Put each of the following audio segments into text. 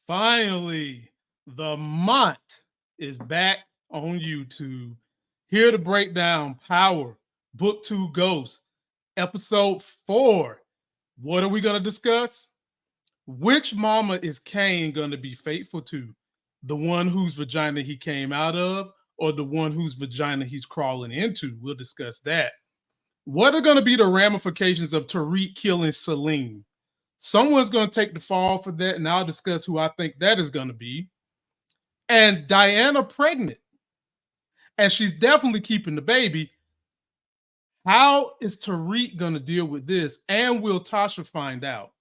Finally, the Mont is back on YouTube. Here to break down Power, Book 2 Ghost, Episode 4. What are we going to discuss? Which mama is Kane going to be faithful to? The one whose vagina he came out of, or the one whose vagina he's crawling into? We'll discuss that. What are going to be the ramifications of Tariq killing Salim? Someone's going to take the fall for that, and I'll discuss who I think that is going to be. And Diana pregnant, and she's definitely keeping the baby. How is Tariq going to deal with this? And will Tasha find out?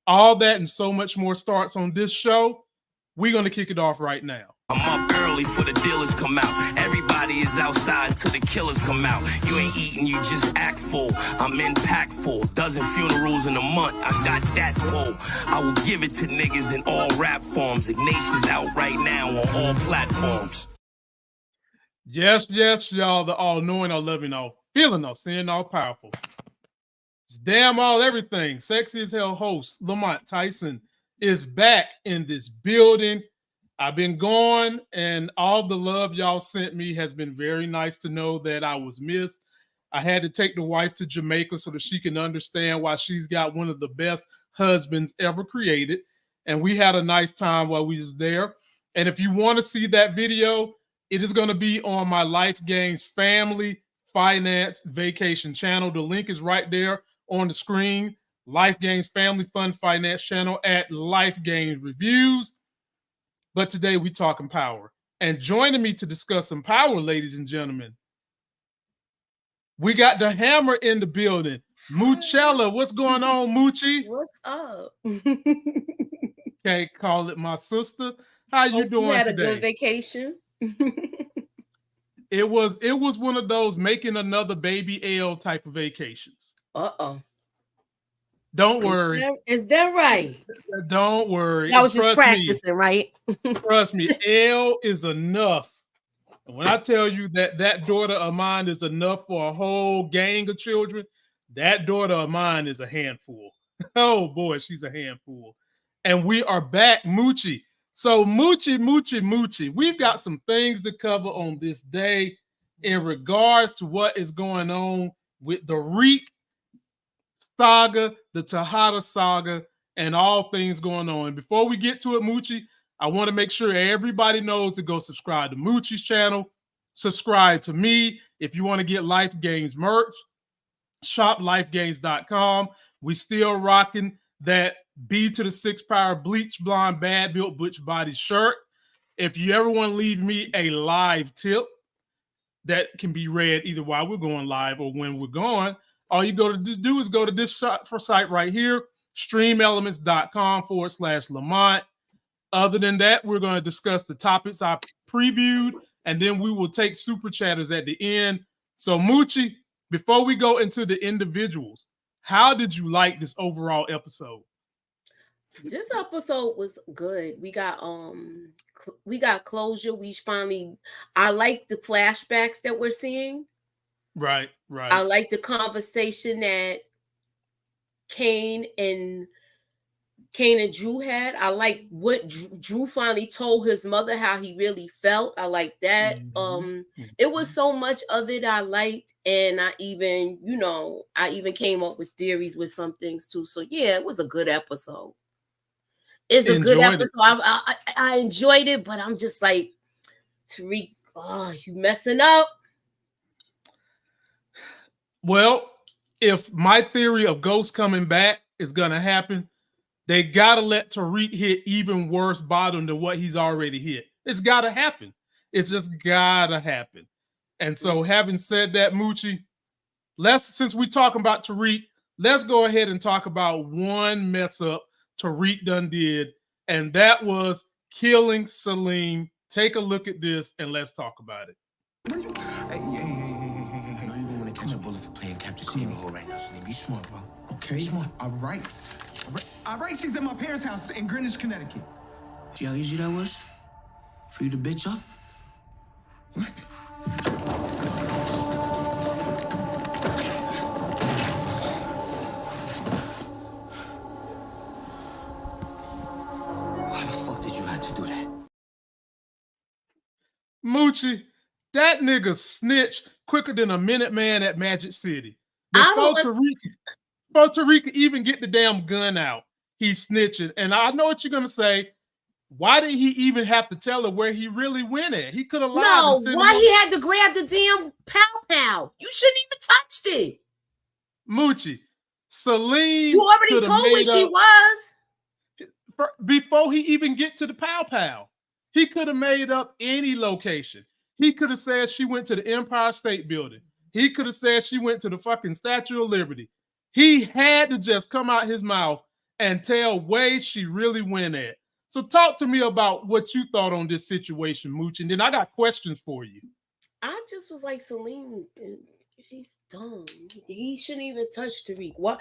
All that and so much more starts on this show. We're going to kick it off right now. I'm up early for the dealers come out. Everybody is outside till the killers come out. You ain't eating, you just act full. I'm impactful. Dozen funerals in a month. I got that pull. I will give it to niggas in all rap forms. Ignatius out right now on all platforms. Yes, y'all. The all-knowing, all-loving, all-feeling, all-seeing, all-powerful. It's damn all everything. Sexy as hell host Lamont Tyson is back in this building. I've been gone, and all the love y'all sent me has been very nice to know that I was missed. I had to take the wife to Jamaica so that she can understand why she's got one of the best husbands ever created. And we had a nice time while we was there. And if you want to see that video, it is going to be on my Life Gains Family Finance Vacation channel. The link is right there on the screen. Life Gains Family Fun Finance channel at Life Gains Reviews. But today we talking power. And joining me to discuss some power, ladies and gentlemen, we got the hammer in the building. Moochella, what's going on, Moochie? What's up? Can't call it my sister. How you doing today? Had a good vacation. It was one of those making another baby L type of vacations. Uh-oh. Don't worry. Is that right? Don't worry. I was just practicing, right? Trust me, L is enough. And when I tell you that daughter of mine is enough for a whole gang of children, that daughter of mine is a handful. Oh boy, she's a handful. And we are back, Moochie. So Moochie, we've got some things to cover on this day in regards to what is going on with the Reek saga, the Tejada saga, and all things going on. And before we get to it, Moochie, I want to make sure everybody knows to go subscribe to Moochie's channel, subscribe to me. If you want to get Life Gains merch, shop lifegains.com. We still rocking that B to the 6 power bleach blonde bad built butch body shirt. If you ever want to leave me a live tip that can be read either while we're going live or when we're gone, all you go to do is go to this site right here, streamelements.com/Lamont. Other than that, we're going to discuss the topics I previewed, and then we will take super chatters at the end. So, Moochie, before we go into the individuals, how did you like this overall episode? This episode was good. We got closure. I like the flashbacks that we're seeing. Right. I like the conversation that Kane and Drew had. I like what Drew finally told his mother how he really felt. I like that. It was so much of it I liked, and I even came up with theories with some things too. So yeah, it was a good episode. It's a good episode. I enjoyed it, but I'm just like, Tariq, you messing up. Well, if my theory of Ghost coming back is going to happen, they got to let Tariq hit even worse bottom than what he's already hit. It's got to happen. It's just got to happen. And so having said that, Moochie, since we're talking about Tariq, let's go ahead and talk about one mess up Tariq done did, and that was killing Salim. Take a look at this and let's talk about it. Catch a bullet for playing Captain Save-A-Hole right now, Salim. You smart, bro. Okay. Smart. All right. She's at my parents' house in Greenwich, Connecticut. See how easy that was? For you to bitch up? What? Why the fuck did you got to do that. Moochie, that nigga snitched quicker than a Minuteman at Magic City. I Before Tariq could even get the damn gun out, he's snitching. And I know what you're gonna say. Why did he even have to tell her where he really went at? He could have lied. No, why he had to grab the damn pow? You shouldn't even touched it. Moochie, Salim. You already told where she was. Before he even get to the pow. He could have made up any location. He could have said she went to the Empire State Building. He could have said she went to the fucking Statue of Liberty. He had to just come out his mouth and tell where she really went at. So talk to me about what you thought on this situation, Mooch, and then I got questions for you. I just was like, Salim, he's dumb. He shouldn't even touch Tariq. What?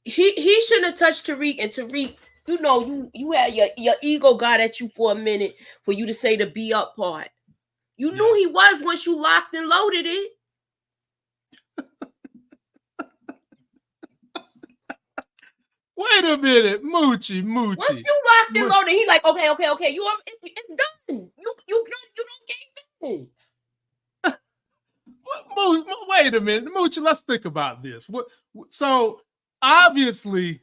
He shouldn't have touched Tariq, and Tariq, you know, you had your ego got at you for a minute for you to say the be up part. You knew he was once you locked and loaded it. Wait a minute, Moochie. Once you locked and loaded, he like, okay. It's done. You don't game in. Wait a minute, Moochie. Let's think about this. So obviously,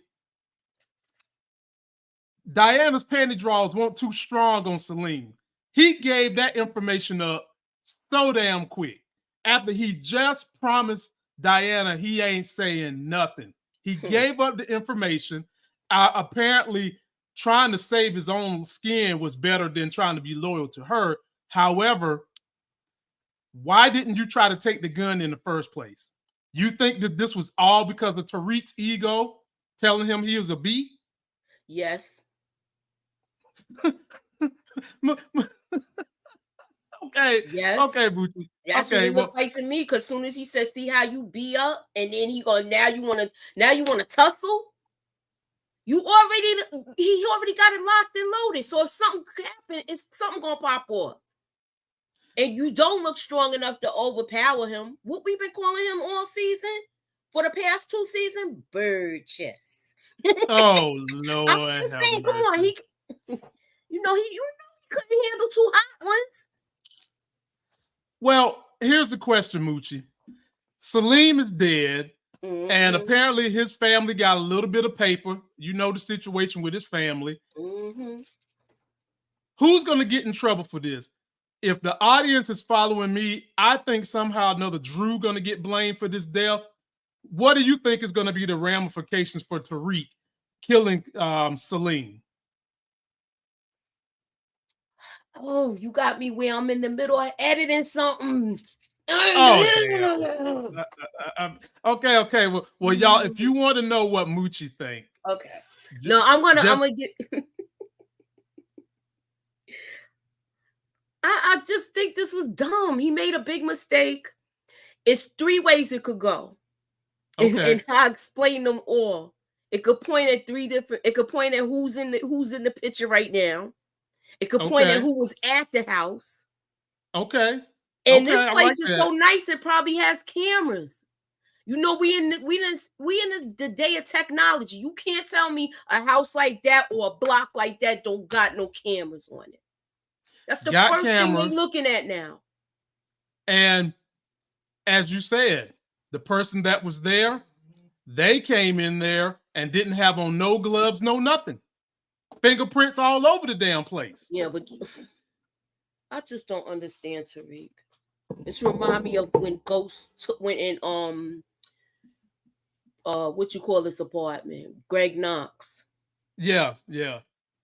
Diana's panty draws weren't too strong on Salim. He gave that information up so damn quick after he just promised Diana he ain't saying nothing. He gave up the information. Apparently, trying to save his own skin was better than trying to be loyal to her. However, why didn't you try to take the gun in the first place? You think that this was all because of Tariq's ego telling him he was a B? Yes. Okay. Yes. Okay, Booty. That's okay, what it looked like to me. Because soon as he says, "See how you be up," and then he go, "Now you want to tussle." He already got it locked and loaded. So if something happen, it's something gonna pop off. And you don't look strong enough to overpower him. What we've been calling him all season for the past 2 seasons, bird chest. Oh Lord! I'm just saying, come on, he couldn't handle 2 hot ones. Well, here's the question, Moochie. Salim is dead, and apparently his family got a little bit of paper. You know the situation with his family. Who's going to get in trouble for this? If the audience is following me, I think somehow or another Drew going to get blamed for this death. What do you think is going to be the ramifications for Tariq killing Salim? Oh, you got me where I'm in the middle of editing something. Oh, okay. Well, y'all, if you want to know what Moochie think, okay. No, I'm gonna get. I just think this was dumb. He made a big mistake. It's 3 ways it could go, and I explained them all. It could point at 3 different. It could point at who's in the picture right now. It could point at who was at the house. Okay. And this place is so nice. It probably has cameras. You know, we in the day of technology. You can't tell me a house like that or a block like that don't got no cameras on it. That's the first thing we're looking at now. And as you said, the person that was there, they came in there and didn't have on no gloves, no nothing. Fingerprints all over the damn place. Yeah, but I just don't understand Tariq. This remind me of when Ghost went in what you call this apartment, Greg Knox. Yeah.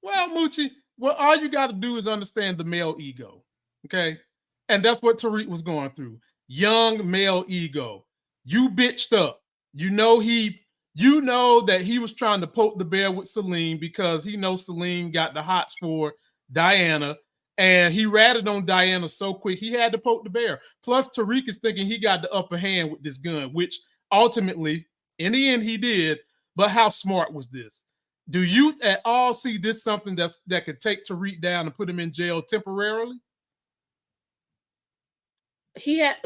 Well, Moochie, all you got to do is understand the male ego, okay? And that's what Tariq was going through. Young male ego. You bitched up. You know that he was trying to poke the bear with Salim because he knows Salim got the hots for Diana. And he ratted on Diana so quick, he had to poke the bear. Plus, Tariq is thinking he got the upper hand with this gun, which ultimately, in the end, he did. But how smart was this? Do you at all see this something that could take Tariq down and put him in jail temporarily? He had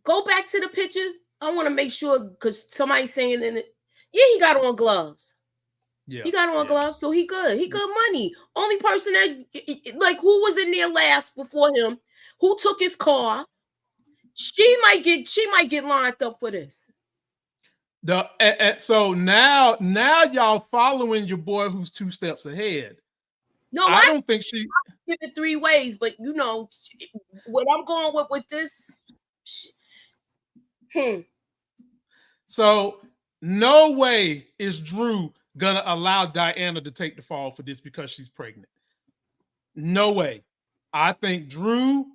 go back to the pictures. I want to make sure because somebody's saying in it, yeah, he got on gloves. Yeah. He got on gloves, so he good. He good money. Only person that like who was in there last before him, who took his car. She might get lined up for this. So now y'all following your boy who's 2 steps ahead. No, I don't think she give it 3 ways, but you know what I'm going with this. So no way is Drew gonna allow Diana to take the fall for this because she's pregnant. No way. I think Drew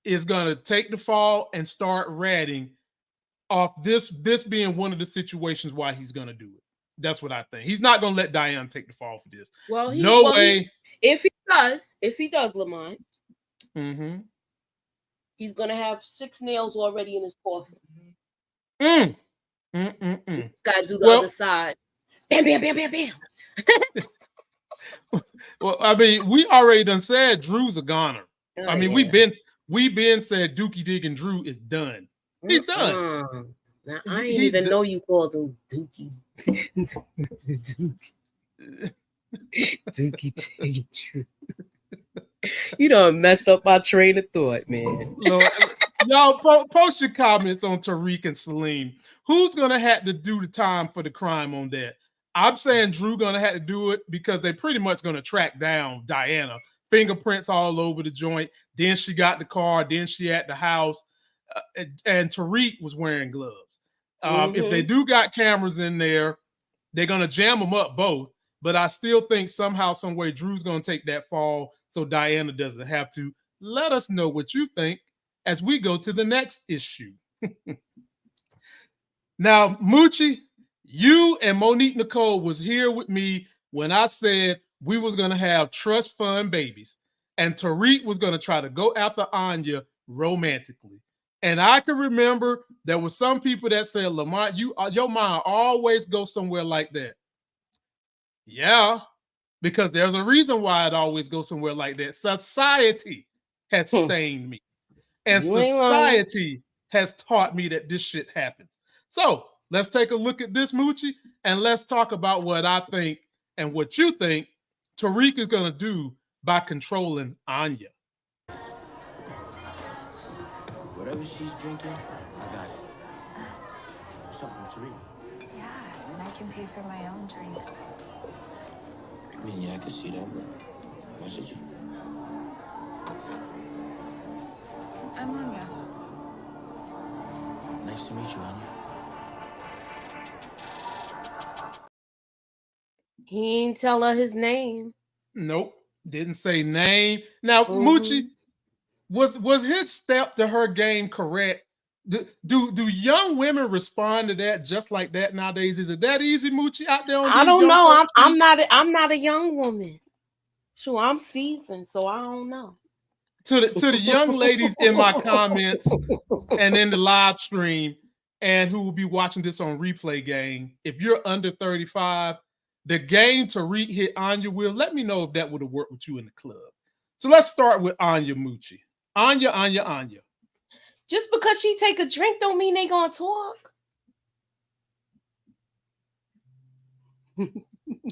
is gonna take the fall and start ratting off this being one of the situations why he's gonna do it. That's what I think. He's not gonna let Diana take the fall for this. Well, no way. If he does, Lamont, he's gonna have 6 nails already in his coffin. Got to do the other side. Bam, bam, bam, bam, bam. Well, I mean, we already done said Drew's a goner. I mean, we been said Dookie Dig and Drew is done. He's done. Now, I didn't even know you called him Dookie. Dookie Dig and Drew. You done messed up my train of thought, man. Y'all post your comments on Tariq and Salim. Who's gonna have to do the time for the crime on that? I'm saying Drew gonna have to do it because they pretty much gonna track down Diana. Fingerprints all over the joint. Then she got the car. Then she at the house. And Tariq was wearing gloves. If they do got cameras in there, they're gonna jam them up both. But I still think somehow, some way, Drew's gonna take that fall so Diana doesn't have to. Let us know what you think as we go to the next issue. Now, Moochie, you and Monique Nicole was here with me when I said we was going to have trust fund babies. And Tariq was going to try to go after Anya romantically. And I can remember there were some people that said, Lamont, your mind always goes somewhere like that. Yeah, because there's a reason why it always goes somewhere like that. Society has stained me. And society has taught me that this shit happens. So let's take a look at this, Moochie, and let's talk about what I think and what you think Tariq is going to do by controlling Anya. Whatever she's drinking, I got it. Something, Tariq. Yeah, and I can pay for my own drinks. I mean, yeah, I can see that, but why should you? I'm Anya. Nice to meet you, Anya. He ain't tell her his name. Nope, didn't say name. Now, Moochie, was his step to her game correct? Do young women respond to that just like that nowadays? Is it that easy, Moochie, out there? I don't know. I'm not a young woman. Sure, I'm seasoned, so I don't know. To the young ladies in my comments and in the live stream, and who will be watching this on replay gang, if you're under 35, the game Tariq hit Anya with, let me know if that would have worked with you in the club. So let's start with Anya Moochie. Anya. Just because she take a drink don't mean they gonna talk.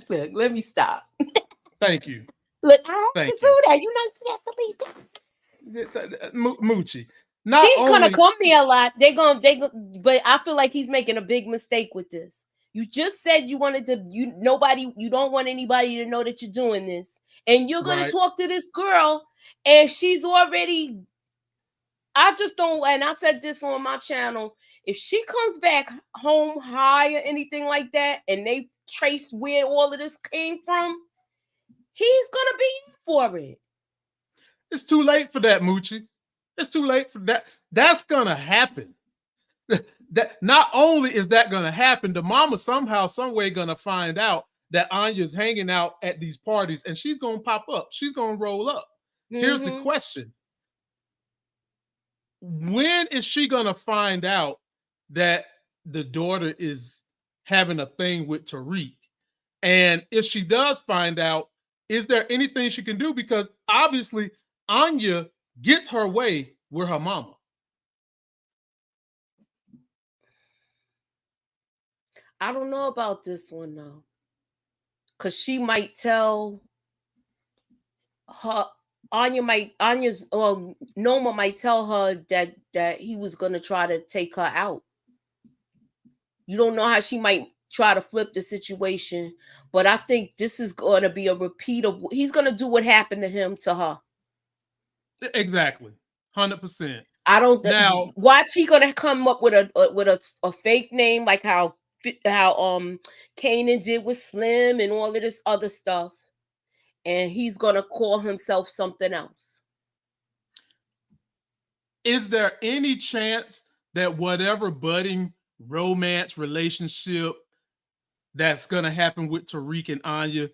Look, let me stop. Thank you. Look, I have to do that. You know, you have to leave that. Moochie. She's gonna come there a lot. They gonna, but I feel like he's making a big mistake with this. You just said you wanted to, you don't want anybody to know that you're doing this. And you're gonna talk to this girl, and she's already, I just don't, and I said this on my channel. If she comes back home high or anything like that, and they trace where all of this came from, he's gonna be for it. It's too late for that, Moochie. It's too late for that. That's gonna happen. That not only is that gonna happen, the mama somehow, some way gonna find out that Anya's hanging out at these parties, and she's gonna pop up. She's gonna roll up. Here's the question: when is she gonna find out that the daughter is having a thing with Tariq? And if she does find out, is there anything she can do? Because obviously Anya gets her way with her mama. I don't know about this one though. because she might tell her Anya's Noma might tell her that he was gonna try to take her out. You don't know how she might try to flip the situation, but I think this is gonna be a repeat of he's gonna do what happened to him to her. Exactly, 100%. I don't Now watch. He gonna come up with a fake name like how Kanan did with Slim and all of this other stuff, and he's gonna call himself something else. Is there any chance that whatever budding romance relationship that's gonna happen with Tariq and Anya,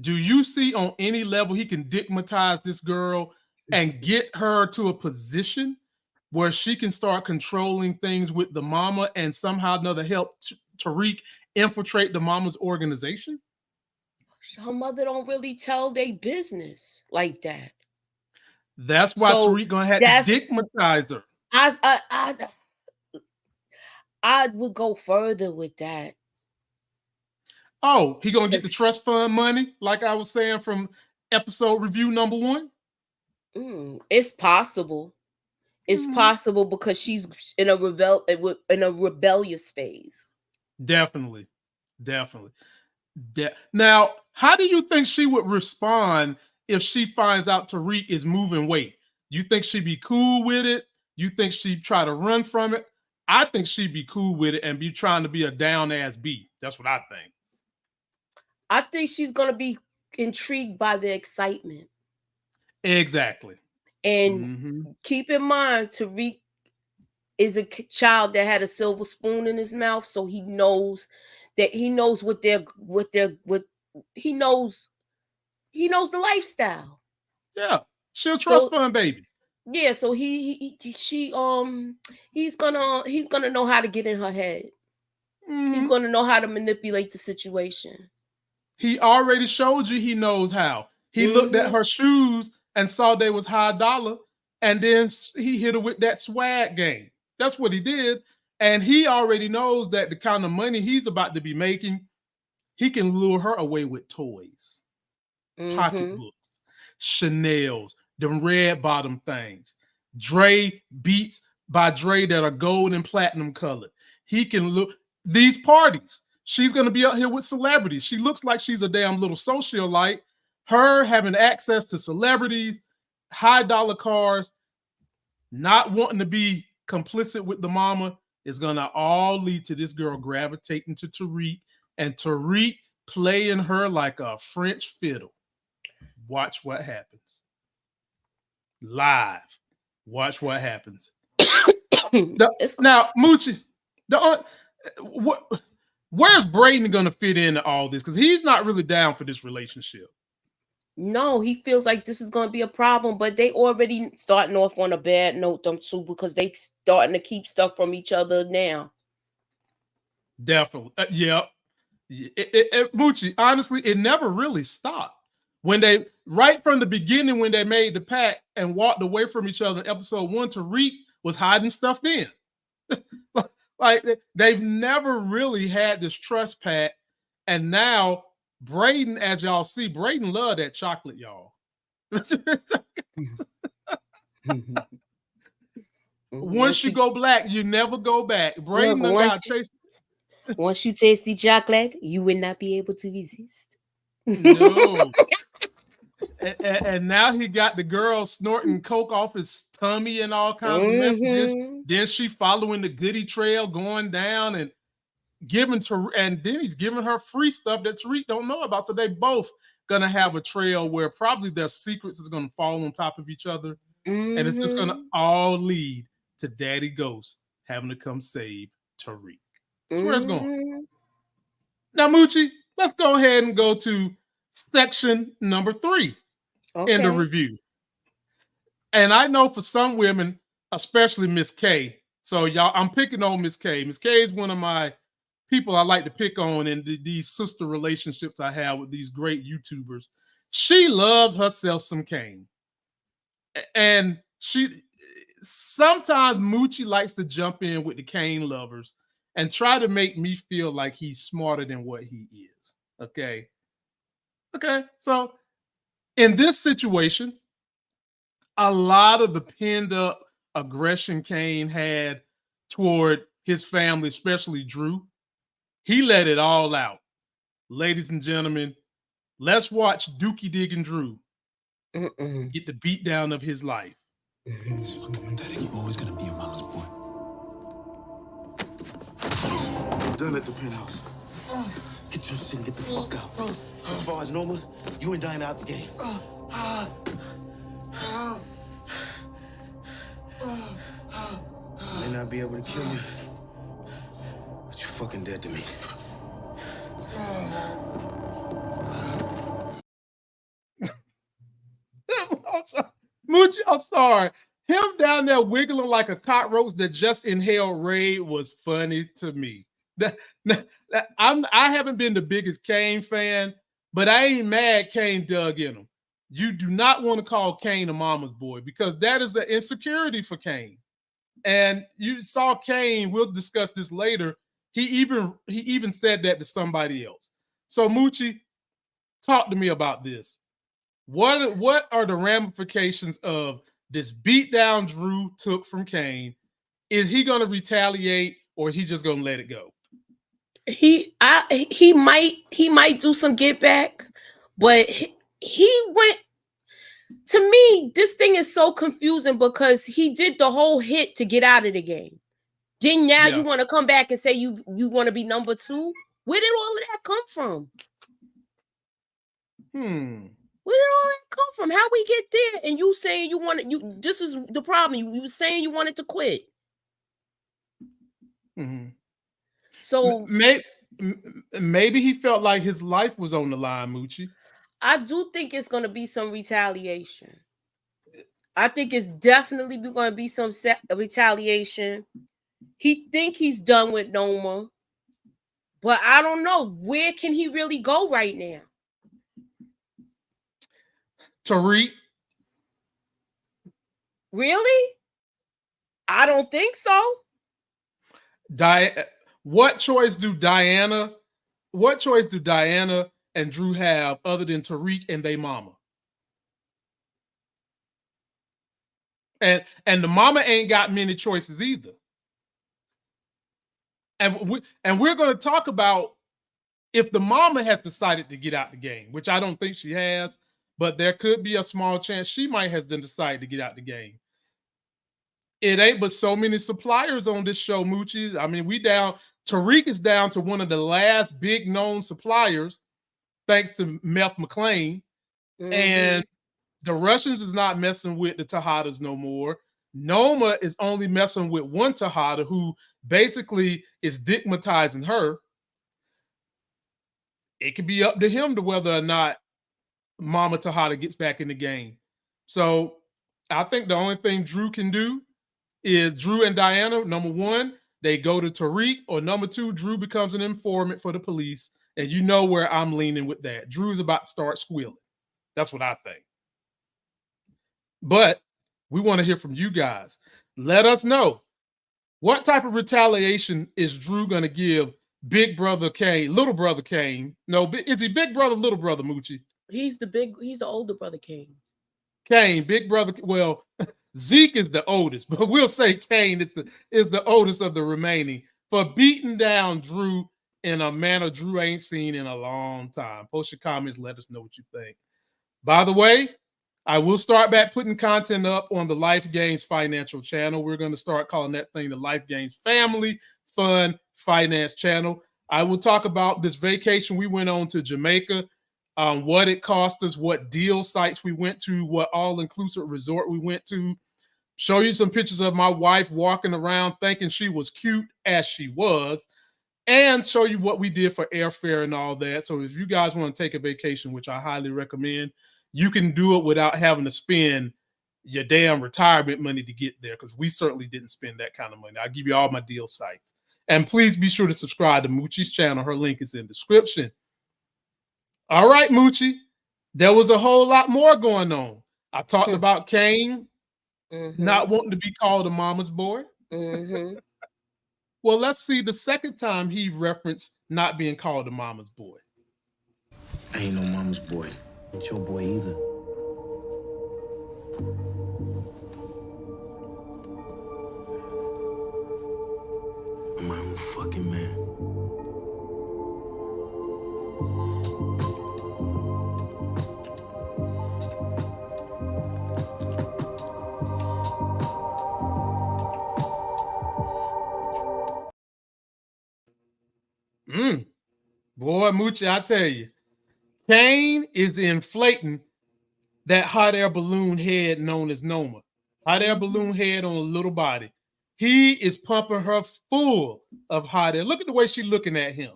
do you see on any level he can digmatize this girl and get her to a position where she can start controlling things with the mama and somehow or another help Tariq infiltrate the mama's organization? Her mother don't really tell their business like that. That's why So Tariq gonna have to digmatize her. I would go further with that. Oh, he gonna get the trust fund money, like I was saying from episode review number 1? It's possible. It's possible because she's in a rebellious phase. Definitely. Now, how do you think she would respond if she finds out Tariq is moving weight? You think she'd be cool with it? You think she'd try to run from it? I think she'd be cool with it and be trying to be a down ass B. That's what I think. I think she's gonna be intrigued by the excitement. Exactly. And keep in mind, Tariq is a child that had a silver spoon in his mouth, so he knows he knows the lifestyle. Yeah, she'll trust fund baby. Yeah, so he's gonna know how to get in her head. He's gonna know how to manipulate the situation. He already showed you he knows how. He looked at her shoes and saw they was high dollar, and then he hit her with that swag game. That's what he did. And he already knows that the kind of money he's about to be making, he can lure her away with toys, pocketbooks, Chanel's, them red bottom things, Dre beats by Dre that are gold and platinum colored. He can look these parties. She's going to be out here with celebrities. She looks like she's a damn little socialite. Her having access to celebrities, high dollar cars, not wanting to be complicit with the mama is going to all lead to this girl gravitating to Tariq and Tariq playing her like a French fiddle. Watch what happens. Live. Watch what happens. Now, Moochie, where's Braden going to fit into all this? Because he's not really down for this relationship. No, he feels like this is going to be a problem, but they already starting off on a bad note, them two, because they starting to keep stuff from each other now. Definitely. Yeah. Moochie, honestly, it never really stopped. When they, right from the beginning, when they made the pact and walked away from each other in episode 1, Tariq was hiding stuff then. Like, they've never really had this trust pact. And now, Braden, as y'all see, Braden loved that chocolate, y'all. Once you go black, you never go back. Braden got chased. Once you taste the chocolate, you will not be able to resist. No. And now he got the girl snorting coke off his tummy and all kinds of messages. Then she following the goodie trail, going down and giving to, and then he's giving her free stuff that Tariq don't know about. So they both gonna have a trail where probably their secrets is gonna fall on top of each other, and it's just gonna all lead to Daddy Ghost having to come save Tariq. That's where it's going. Now, Moochie, let's go ahead and go to section number 3 in the review. And I know for some women, especially Miss K, so y'all, I'm picking on Miss K. Miss K is one of my people I like to pick on in these sister relationships I have with these great YouTubers. She loves herself some Kane. And sometimes Moochie likes to jump in with the Kane lovers and try to make me feel like he's smarter than what he is. Okay. Okay, so in this situation, a lot of the pinned up aggression Kane had toward his family, especially Drew, he let it all out. Ladies and gentlemen, let's watch Dookie Diggin' Drew get the beat down of his life. It's fucking pathetic. You're always gonna be your mama's boy. Done at the penthouse. Get your shit and get the fuck out. As far as Norma, you and Diana out the game. I may not be able to kill you, but you're fucking dead to me. Moochie, I'm sorry. Him down there wiggling like a cockroach that just inhaled raid was funny to me. I haven't been the biggest Kane fan, but I ain't mad Kane dug in him. You do not want to call Kane a mama's boy because that is an insecurity for Kane. And you saw Kane, we'll discuss this later. He even said that to somebody else. So Moochie, talk to me about this. What are the ramifications of this beatdown Drew took from Kane? Is he going to retaliate or is he just going to let it go? He might do some get back, but he went. To me, this thing is so confusing because he did the whole hit to get out of the game. Then now you want to come back and say you want to be number two? Where did all of that come from? Where did all that come from? How we get there? And you saying you wanted you? This is the problem. You saying you wanted to quit. So maybe he felt like his life was on the line, Moochie. I do think it's going to be some retaliation. I think it's definitely going to be some retaliation. He think he's done with Noma, but I don't know. Where can he really go right now? Tariq? Really? I don't think so. What choice do Diana and Drew have other than Tariq and they mama? And the mama ain't got many choices either. And we're going to talk about if the mama has decided to get out the game, which I don't think she has, but there could be a small chance she might have decided to get out the game. It ain't but so many suppliers on this show, Moochie. I mean, Tariq is down to one of the last big known suppliers, thanks to Meth McLean. And the Russians is not messing with the Tejadas no more. Noma is only messing with one Tejada who basically is stigmatizing her. It could be up to him to whether or not Mama Tejada gets back in the game. So I think the only thing Drew can do is Drew and Diana, number one, they go to Tariq, or number two, Drew becomes an informant for the police. And you know where I'm leaning with that. Drew's about to start squealing. That's what I think. But we want to hear from you guys. Let us know, what type of retaliation is Drew going to give Big Brother Kane, Little Brother Kane? No, is he Big Brother, Little Brother, Moochie? He's the older brother Kane. Kane, Big Brother. Well, Zeke is the oldest, but we'll say Kane is the oldest of the remaining for beating down Drew in a manner Drew ain't seen in a long time. Post your comments. Let us know what you think. By the way, I will start back putting content up on the Life Gains financial channel. We're going to start calling that thing the Life Gains Family Fun Finance channel. I will talk about this vacation we went on to Jamaica, what it cost us, what deal sites we went to, what all-inclusive resort we went to. Show you some pictures of my wife walking around thinking she was cute as she was, and show you what we did for airfare and all that. So if you guys want to take a vacation, which I highly recommend, you can do it without having to spend your damn retirement money to get there, because we certainly didn't spend that kind of money. I'll give you all my deal sites. And please be sure to subscribe to Moochie's channel. Her link is in the description. All right, Moochie. There was a whole lot more going on. I talked about Kane not wanting to be called a mama's boy. Well, let's see the second time he referenced not being called a mama's boy. I ain't no mama's boy. Ain't your boy either. I'm my own fucking man. Boy, Moochie, I tell you, Kane is inflating that hot air balloon head known as Noma. Hot air balloon head on a little body. He is pumping her full of hot air. Look at the way she's looking at him.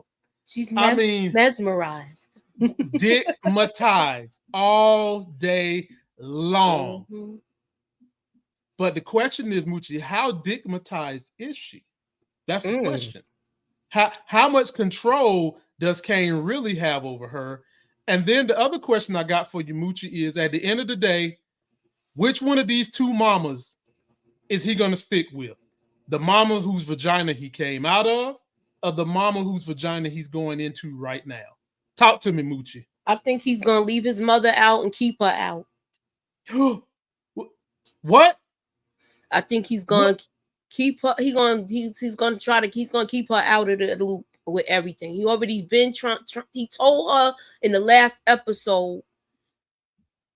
She's mesmerized mesmerized. all day long. But the question is, Moochie, how digmatized is she? That's the question. How much control does Kane really have over her? And then the other question I got for you, Moochie, is at the end of the day, which one of these two mamas is he going to stick with? The mama whose vagina he came out of, or the mama whose vagina he's going into right now? Talk to me, Moochie. I think he's going to leave his mother out and keep her out. What? I think he's going to keep her. He's going to keep her out of the loop with everything. He already been he told her in the last episode,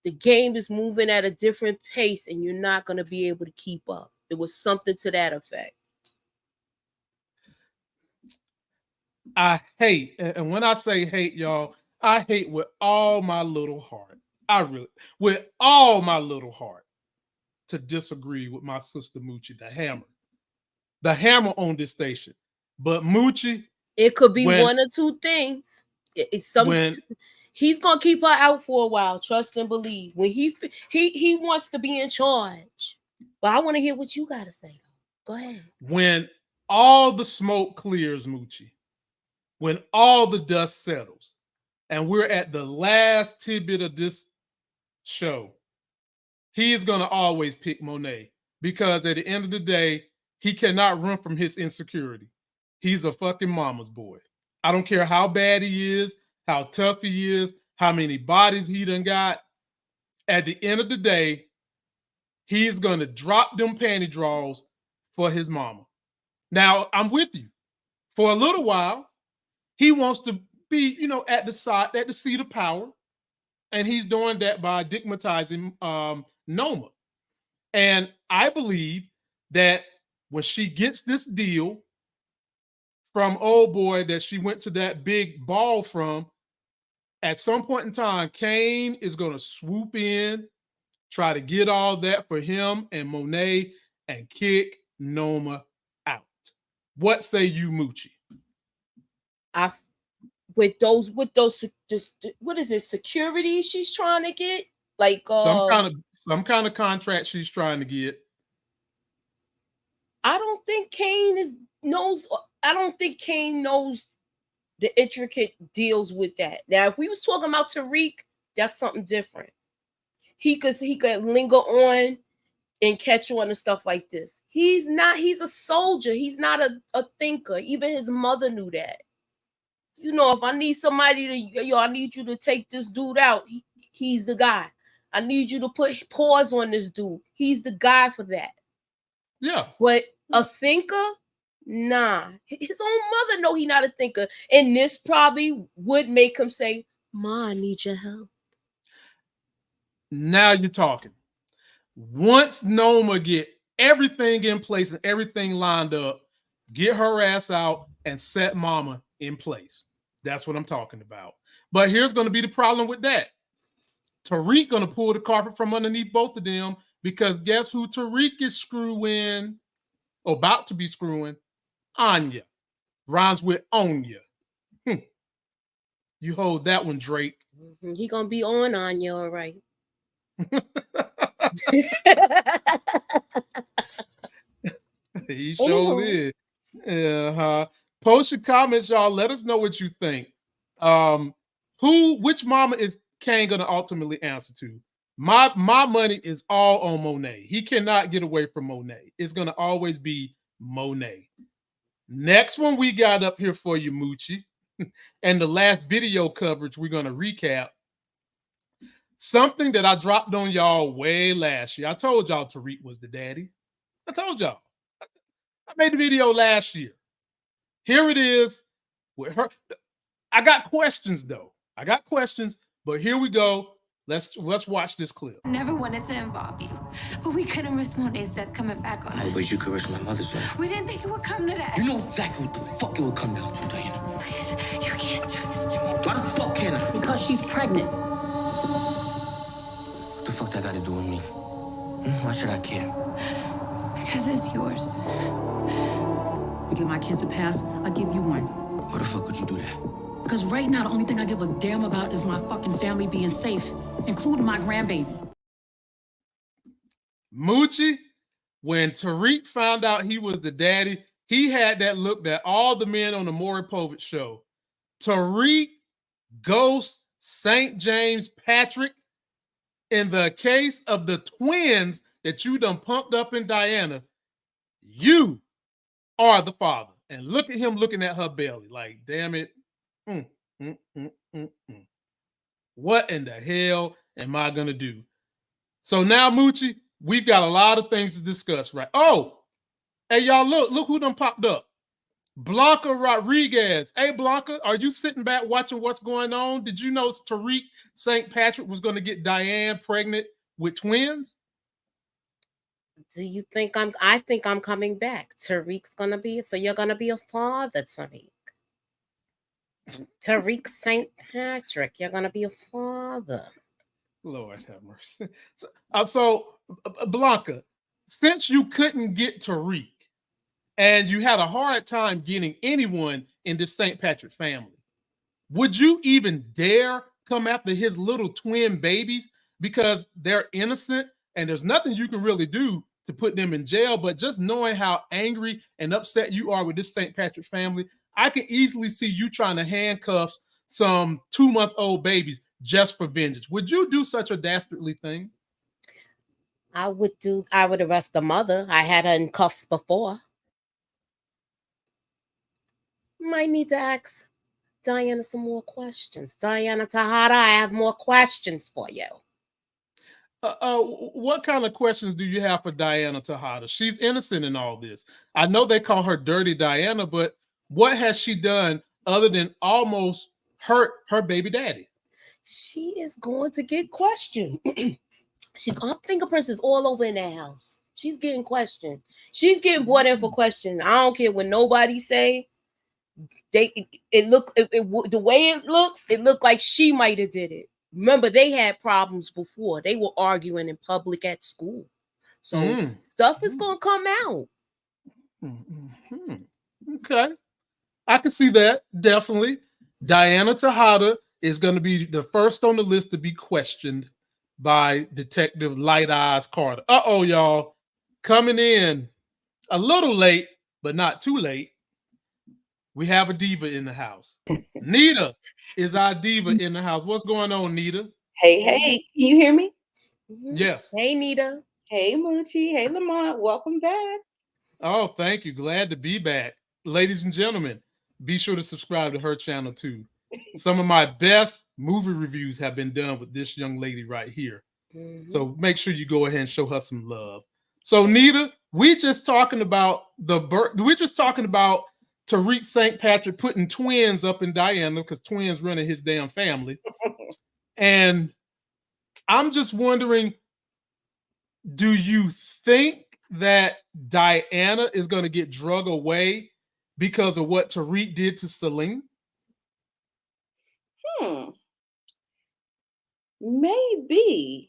the game is moving at a different pace and you're not going to be able to keep up. It was something to that effect. I hate, and when I say hate, y'all, I hate with all my little heart. With all my little heart, to disagree with my sister Moochie, the hammer on this station. But Moochie, it could be one or two things. He's gonna keep her out for a while. Trust and believe. When he wants to be in charge. But I want to hear what you gotta say. Go ahead. When all the smoke clears, Moochie, when all the dust settles, and we're at the last tidbit of this show, he is gonna always pick Monet, because at the end of the day, he cannot run from his insecurity. He's a fucking mama's boy. I don't care how bad he is, how tough he is, how many bodies he done got. At the end of the day, he is going to drop them panty draws for his mama. Now, I'm with you. For a little while, he wants to be, at the seat of power. And he's doing that by digmatizing Noma. And I believe that when she gets this deal from old boy that she went to that big ball from, at some point in time, Kane is going to swoop in, try to get all that for him and Monet, and kick Noma out. What say you, Moochie? With those, what is it? Security she's trying to get, like some kind of contract she's trying to get. I don't think Kane knows. I don't think Kane knows the intricate deals with that. Now, if we was talking about Tariq, that's something different. He could linger on and catch on and stuff like this. He's not. He's a soldier. He's not a thinker. Even his mother knew that. If I need somebody to, I need you to take this dude out. He's the guy. I need you to put pause on this dude. He's the guy for that. Yeah. But a thinker, nah. His own mother know he's not a thinker. And this probably would make him say, Ma, I need your help. Now you're talking. Once Noma get everything in place and everything lined up, get her ass out and set mama in place. That's what I'm talking about. But here's going to be the problem with that. Tariq going to pull the carpet from underneath both of them, because guess who Tariq is screwing, or about to be screwing? Anya. Rhymes with Onya. You hold that one, Drake. He going to be on Anya, all right. He sure did. Post your comments, y'all. Let us know what you think. Which mama is Kane gonna ultimately answer to? My money is all on Monet. He cannot get away from Monet. It's gonna always be Monet. Next one we got up here for you, Moochie. and the last video coverage we're going to recap. Something that I dropped on y'all way last year. I told y'all Tariq was the daddy. I told y'all. I made the video last year. Here it is with her. I got questions though. I got questions, but here we go. Let's watch this clip. Never wanted to involve you, but we couldn't risk Monet's death coming back on us. But you could risk my mother's life. We didn't think it would come to that. You know exactly what the fuck it would come down to, Diana. Please, you can't do this to me. Why the fuck can't I? Because she's pregnant. What the fuck that got to do with me? Why should I care? Because it's yours. You give my kids a pass, I'll give you one. Why the fuck would you do that? Because right now, the only thing I give a damn about is my fucking family being safe, including my grandbaby. Moochie, when Tariq found out he was the daddy, he had that look that all the men on the Maury Povich show. Tariq, Ghost, St. James, Patrick, in the case of the twins that you done pumped up in Diana, you are the father. And look at him looking at her belly like, damn it. What in the hell am I going to do? So now, Moochie, we've got a lot of things to discuss, right? Oh, hey, y'all, look who done popped up. Blanca Rodriguez. Hey, Blanca, are you sitting back watching what's going on? Did you know Tariq St. Patrick was going to get Diane pregnant with twins? Do you think I think I'm coming back. Tariq's gonna be, so you're gonna be a father, Tariq. Tariq St. Patrick, you're gonna be a father. Lord have mercy. So, Blanca, since you couldn't get Tariq and you had a hard time getting anyone in this St. Patrick family, would you even dare come after his little twin babies because they're innocent and there's nothing you can really do to put them in jail? But just knowing how angry and upset you are with this St. Patrick family, I can easily see you trying to handcuff some 2-month-old babies just for vengeance. Would you do such a dastardly thing? I would arrest the mother. I had her in cuffs before. Might need to ask Diana some more questions. Diana Tejada, I have more questions for you. What kind of questions do you have for Diana Tejada? She's innocent in all this. I know they call her Dirty Diana, but what has she done other than almost hurt her baby daddy? She is going to get questioned. Her fingerprints is all over in that house. She's getting questioned. She's getting brought in for questioning. I don't care what nobody say. The way it looks, it looked like she might have did it. Remember, they had problems before. They were arguing in public at school. So stuff is going to come out. Okay. I can see that, definitely. Diana Tejada is going to be the first on the list to be questioned by Detective Light Eyes Carter. Uh-oh, y'all. Coming in a little late, but not too late. We have a diva in the house. Nita is our diva in the house. What's going on, Nita? Hey, can you hear me? Yes. Hey, Nita. Hey, Moochie. Hey, Lamont. Welcome back. Oh, thank you. Glad to be back. Ladies and gentlemen, be sure to subscribe to her channel too. Some of my best movie reviews have been done with this young lady right here. So make sure you go ahead and show her some love. So Nita, we're just talking about Tariq St. Patrick putting twins up in Diana because twins running his damn family. And I'm just wondering, do you think that Diana is going to get drug away because of what Tariq did to Salim? Maybe.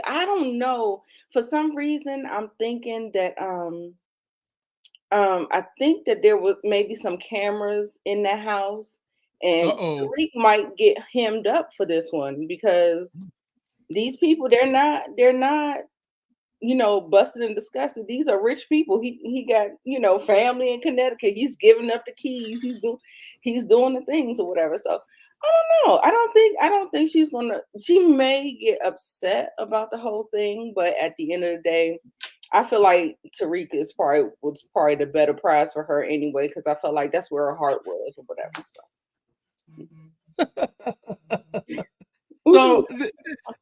I don't know. For some reason, I'm thinking that I think that there was maybe some cameras in that house, and Tariq might get hemmed up for this one because these people they're not busted and disgusted. These are rich people. He got family in Connecticut. He's giving up the keys. He's doing the things or whatever. So I don't know. I don't think she may get upset about the whole thing, but at the end of the day, I feel like Tariq was probably the better prize for her anyway, because I felt like that's where her heart was or whatever. So,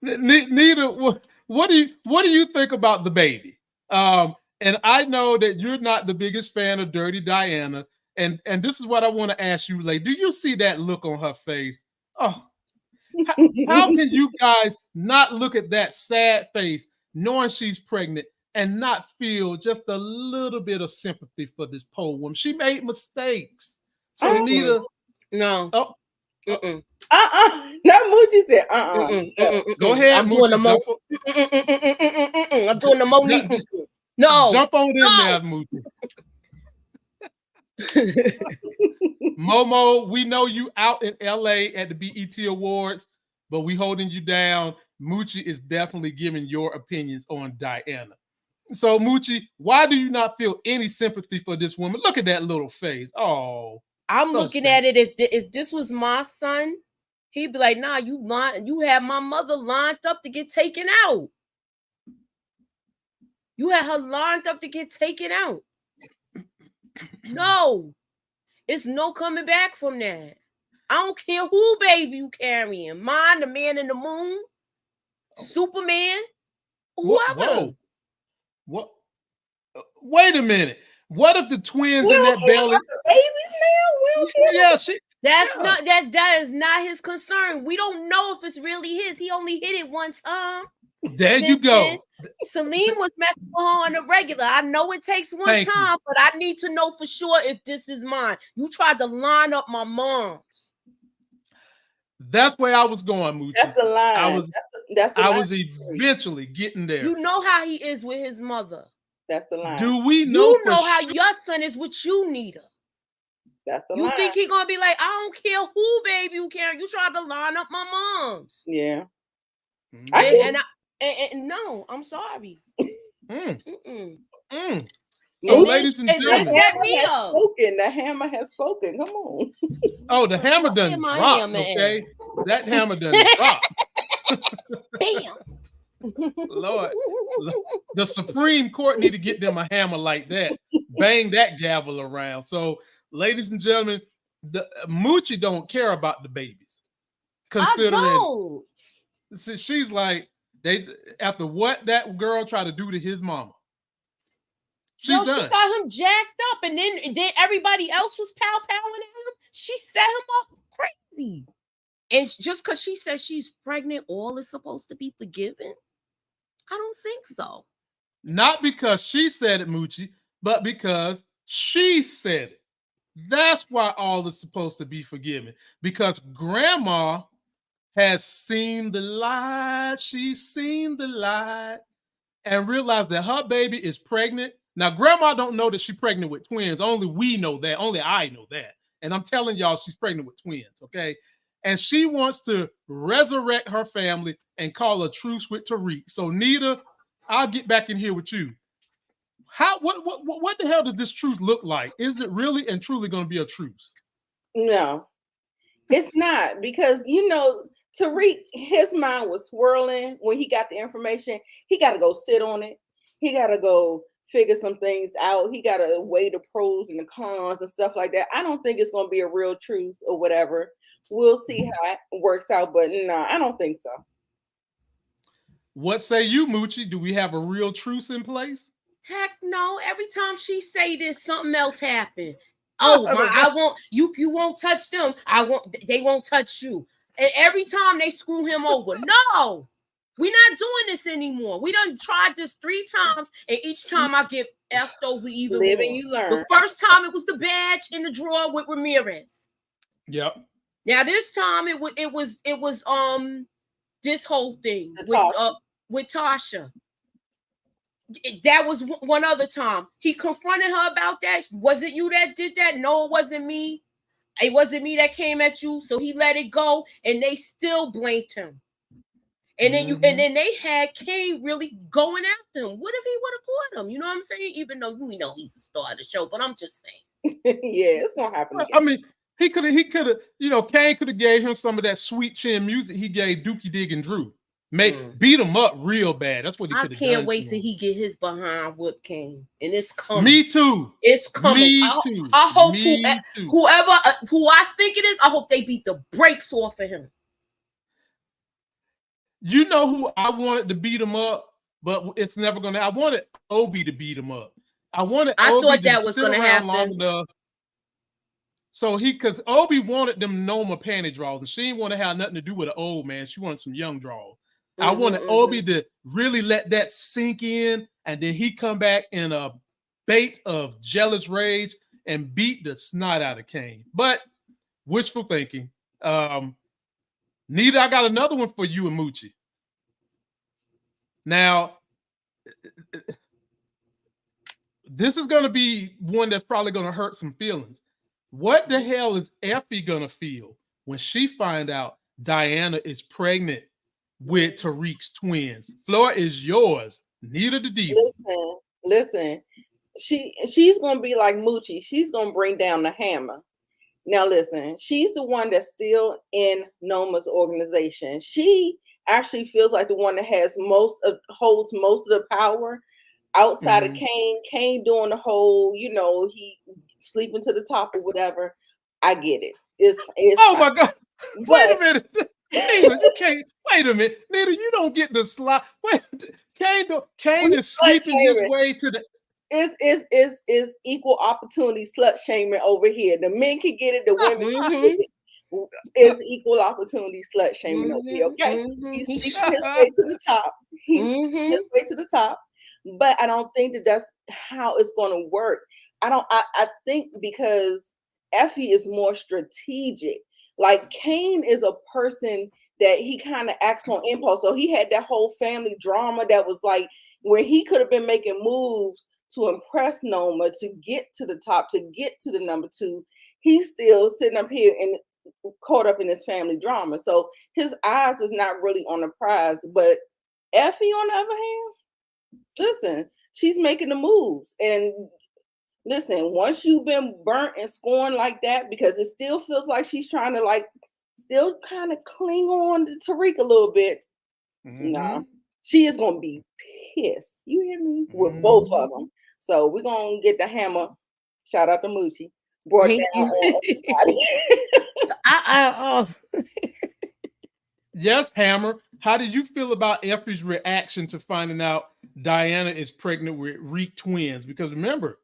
Nita, what do you think about the baby? And I know that you're not the biggest fan of Dirty Diana, and this is what I want to ask you, like, do you see that look on her face? Oh, how can you guys not look at that sad face, knowing she's pregnant, and not feel just a little bit of sympathy for this poor woman? She made mistakes. So, Nita, no. Oh, Not Moochie said, Go ahead. I'm doing the Mo. I'm doing the Monique. No. Jump on in there, Moochie. Momo, we know you out in LA at the BET Awards, but we holding you down. Moochie is definitely giving your opinions on Diana. So, Moochie, why do you not feel any sympathy for this woman? Look at that little face. Oh, I'm looking at it. If this was my son, he'd be like, "Nah, you had my mother lined up to get taken out. You had her lined up to get taken out. No, it's no coming back from that. I don't care who baby you carrying. Mine, the man in the moon, Superman, whoever." Whoa. What? Wait a minute. What if the twins in that belly? Babies now? Yeah, that is not his concern. We don't know if it's really his. He only hit it one time. There you go. Salim was messing with her on a regular. I know it takes one time, but I need to know for sure if this is mine. You tried to line up my mom's. That's where I was going, Moochie. That's the line. I was eventually getting there. You know how he is with his mother. That's the line. Do we know? You know how your son is with you, Nita. That's the line. You think he gonna be like, I don't care who baby you carry. You tried to line up my mom's. Yeah. No, I'm sorry. So, ladies and gentlemen, the hammer has spoken. Come on. Oh, the hammer done dropped. Okay, that hammer done dropped. Bam. Lord, the Supreme Court need to get them a hammer like that. Bang that gavel around. So, ladies and gentlemen, the Moochie don't care about the babies. Considering she's like, after what that girl tried to do to his mama. She got him jacked up, and then everybody else was pow-powing at him. She set him up crazy. And just because she says she's pregnant, all is supposed to be forgiven? I don't think so. Not because she said it, Moochie, but because she said it. That's why all is supposed to be forgiven. Because grandma has seen the light. She's seen the light and realized that her baby is pregnant. Now, grandma don't know that she's pregnant with twins. Only we know that. Only I know that. And I'm telling y'all she's pregnant with twins, okay? And she wants to resurrect her family and call a truce with Tariq. So, Nita, I'll get back in here with you. What the hell does this truce look like? Is it really and truly going to be a truce? No, it's not, because Tariq, his mind was swirling when he got the information. He got to go sit on it. He got to go figure some things out. He got to weigh the pros and the cons and stuff like that. I don't think it's going to be a real truce or whatever. We'll see how it works out, but no, I don't think so. What say you, Moochie? Do we have a real truce in place? Heck no. Every time she say this, something else happen. I won't. You won't touch them. They won't touch you. And every time they screw him over. No, we're not doing this anymore. We done tried this 3 times, and each time I get effed over even more. You learn. The first time it was the badge in the drawer with Ramirez. Yep. Now this time it was this whole thing with Tasha. That was one other time. He confronted her about that. Was it you that did that? No, it wasn't me. It wasn't me that came at you. So he let it go, and they still blamed him. And then then they had Kane really going after him. What if he would have caught him? You know what I'm saying? Even though we know he's a star of the show, but I'm just saying. Yeah, it's gonna happen again. I mean, he could have, Kane could have gave him some of that sweet chin music he gave Dookie Dig and Drew. Beat him up real bad. That's what he could have done. I can't wait till he get his behind with Kane, and it's coming. Me too. It's coming. Me too. I hope too. who I think it is, I hope they beat the brakes off of him. You know who I wanted to beat him up, but it's never gonna. I wanted Obi to beat him up. I thought that was gonna happen long enough. So because Obi wanted them Noma panty draws, and she didn't want to have nothing to do with an old man. She wanted some young draws. I wanted Obi to really let that sink in, and then he come back in a bait of jealous rage and beat the snot out of Kane. But wishful thinking. Nita, I got another one for you and Moochie. Now, this is going to be one that's probably going to hurt some feelings. What the hell is Effie going to feel when she find out Diana is pregnant with Tariq's twins? Floor is yours. Nita the Diva. Listen. She's gonna be like Moochie. She's gonna bring down the hammer. Now listen, she's the one that's still in Noma's organization. She actually feels like the one that holds most of the power outside of Kane. Kane doing the whole, he sleeping to the top or whatever. I get it. It's oh fine. My God. Wait a minute. Nita, you can't. Wait a minute, Nita. You don't get the slide. Wait, Kane is sleeping his way to the. It's equal opportunity slut shaming over here. The men can get it. The women can get it. It's equal opportunity slut shaming over here. Okay, he's sleeping his way to the top. He's his way to the top. But I don't think that's how it's going to work. I think because Effie is more strategic. Like Kane is a person that he kind of acts on impulse. So he had that whole family drama that was like where he could have been making moves to impress Noma, to get to the top, to get to the number 2. He's still sitting up here and caught up in his family drama. So his eyes is not really on the prize. But Effie, on the other hand, listen, she's making the moves. And listen, once you've been burnt and scorned like that, because it still feels like she's trying to still kind of cling on to Tariq a little bit. Nah, she is going to be pissed. You hear me? With both of them. So we're going to get the hammer. Shout out to Moochie. Brought down on Yes, Hammer. How did you feel about Effie's reaction to finding out Diana is pregnant with Reek twins? Because remember,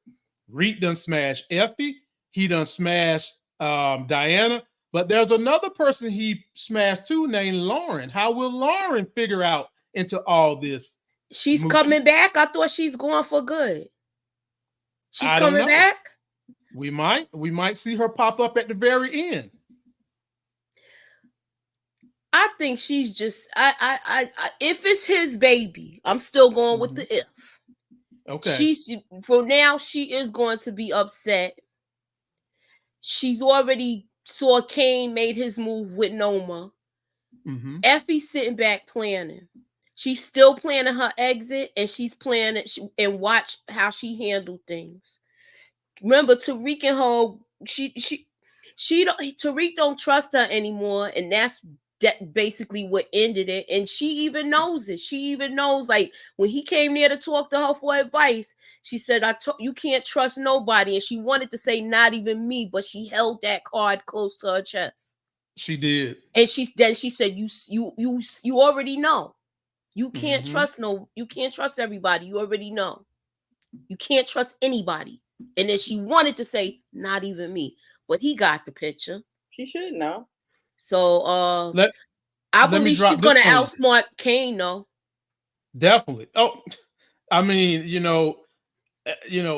Reek done smashed Effie. He done smashed Diana. But there's another person he smashed too named Lauren. How will Lauren figure out into all this? She's coming back. I thought she's going for good. She's coming back. We might see her pop up at the very end. I think she's just if it's his baby, I'm still going with the if. Okay. For now, she is going to be upset. She's already saw Kane made his move with Noma. Effie's sitting back planning. She's still planning her exit, and she's planning and watch how she handled things. Remember, Tariq and her, Tariq don't trust her anymore, and that's basically what ended it. And she even knows it. She even knows, like, when he came there to talk to her for advice, she said, you can't trust nobody. And she wanted to say, not even me, but she held that card close to her chest. She did. And she said, you already know. You can't trust you can't trust everybody. You already know. You can't trust anybody. And then she wanted to say, not even me. But he got the picture. She should know. So I believe she's going to outsmart Kane, though. Definitely. Oh, I mean,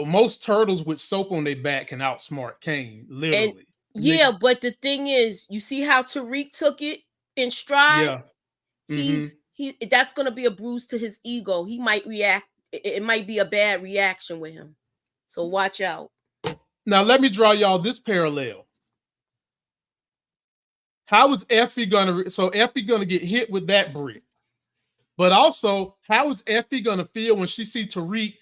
most turtles with soap on their back can outsmart Kane, literally. But the thing is, you see how Tariq took it in stride? Yeah. That's going to be a bruise to his ego. He might react. It might be a bad reaction with him. So watch out. Now, let me draw y'all this parallel. How is Effie gonna? So Effie gonna get hit with that brick, but also how is Effie gonna feel when she see Tariq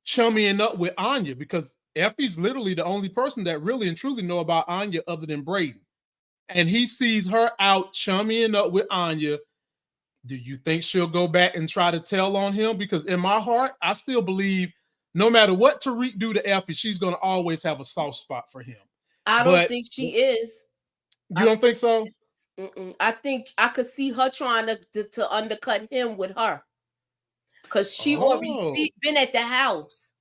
chummying up with Anya? Because Effie's literally the only person that really and truly know about Anya other than Brayden, and he sees her out chummying up with Anya. Do you think she'll go back and try to tell on him? Because in my heart, I still believe no matter what Tariq do to Effie, she's going to always have a soft spot for him. I don't think she is. You don't think so? I think I could see her trying to undercut him with her. Because she already been at the house.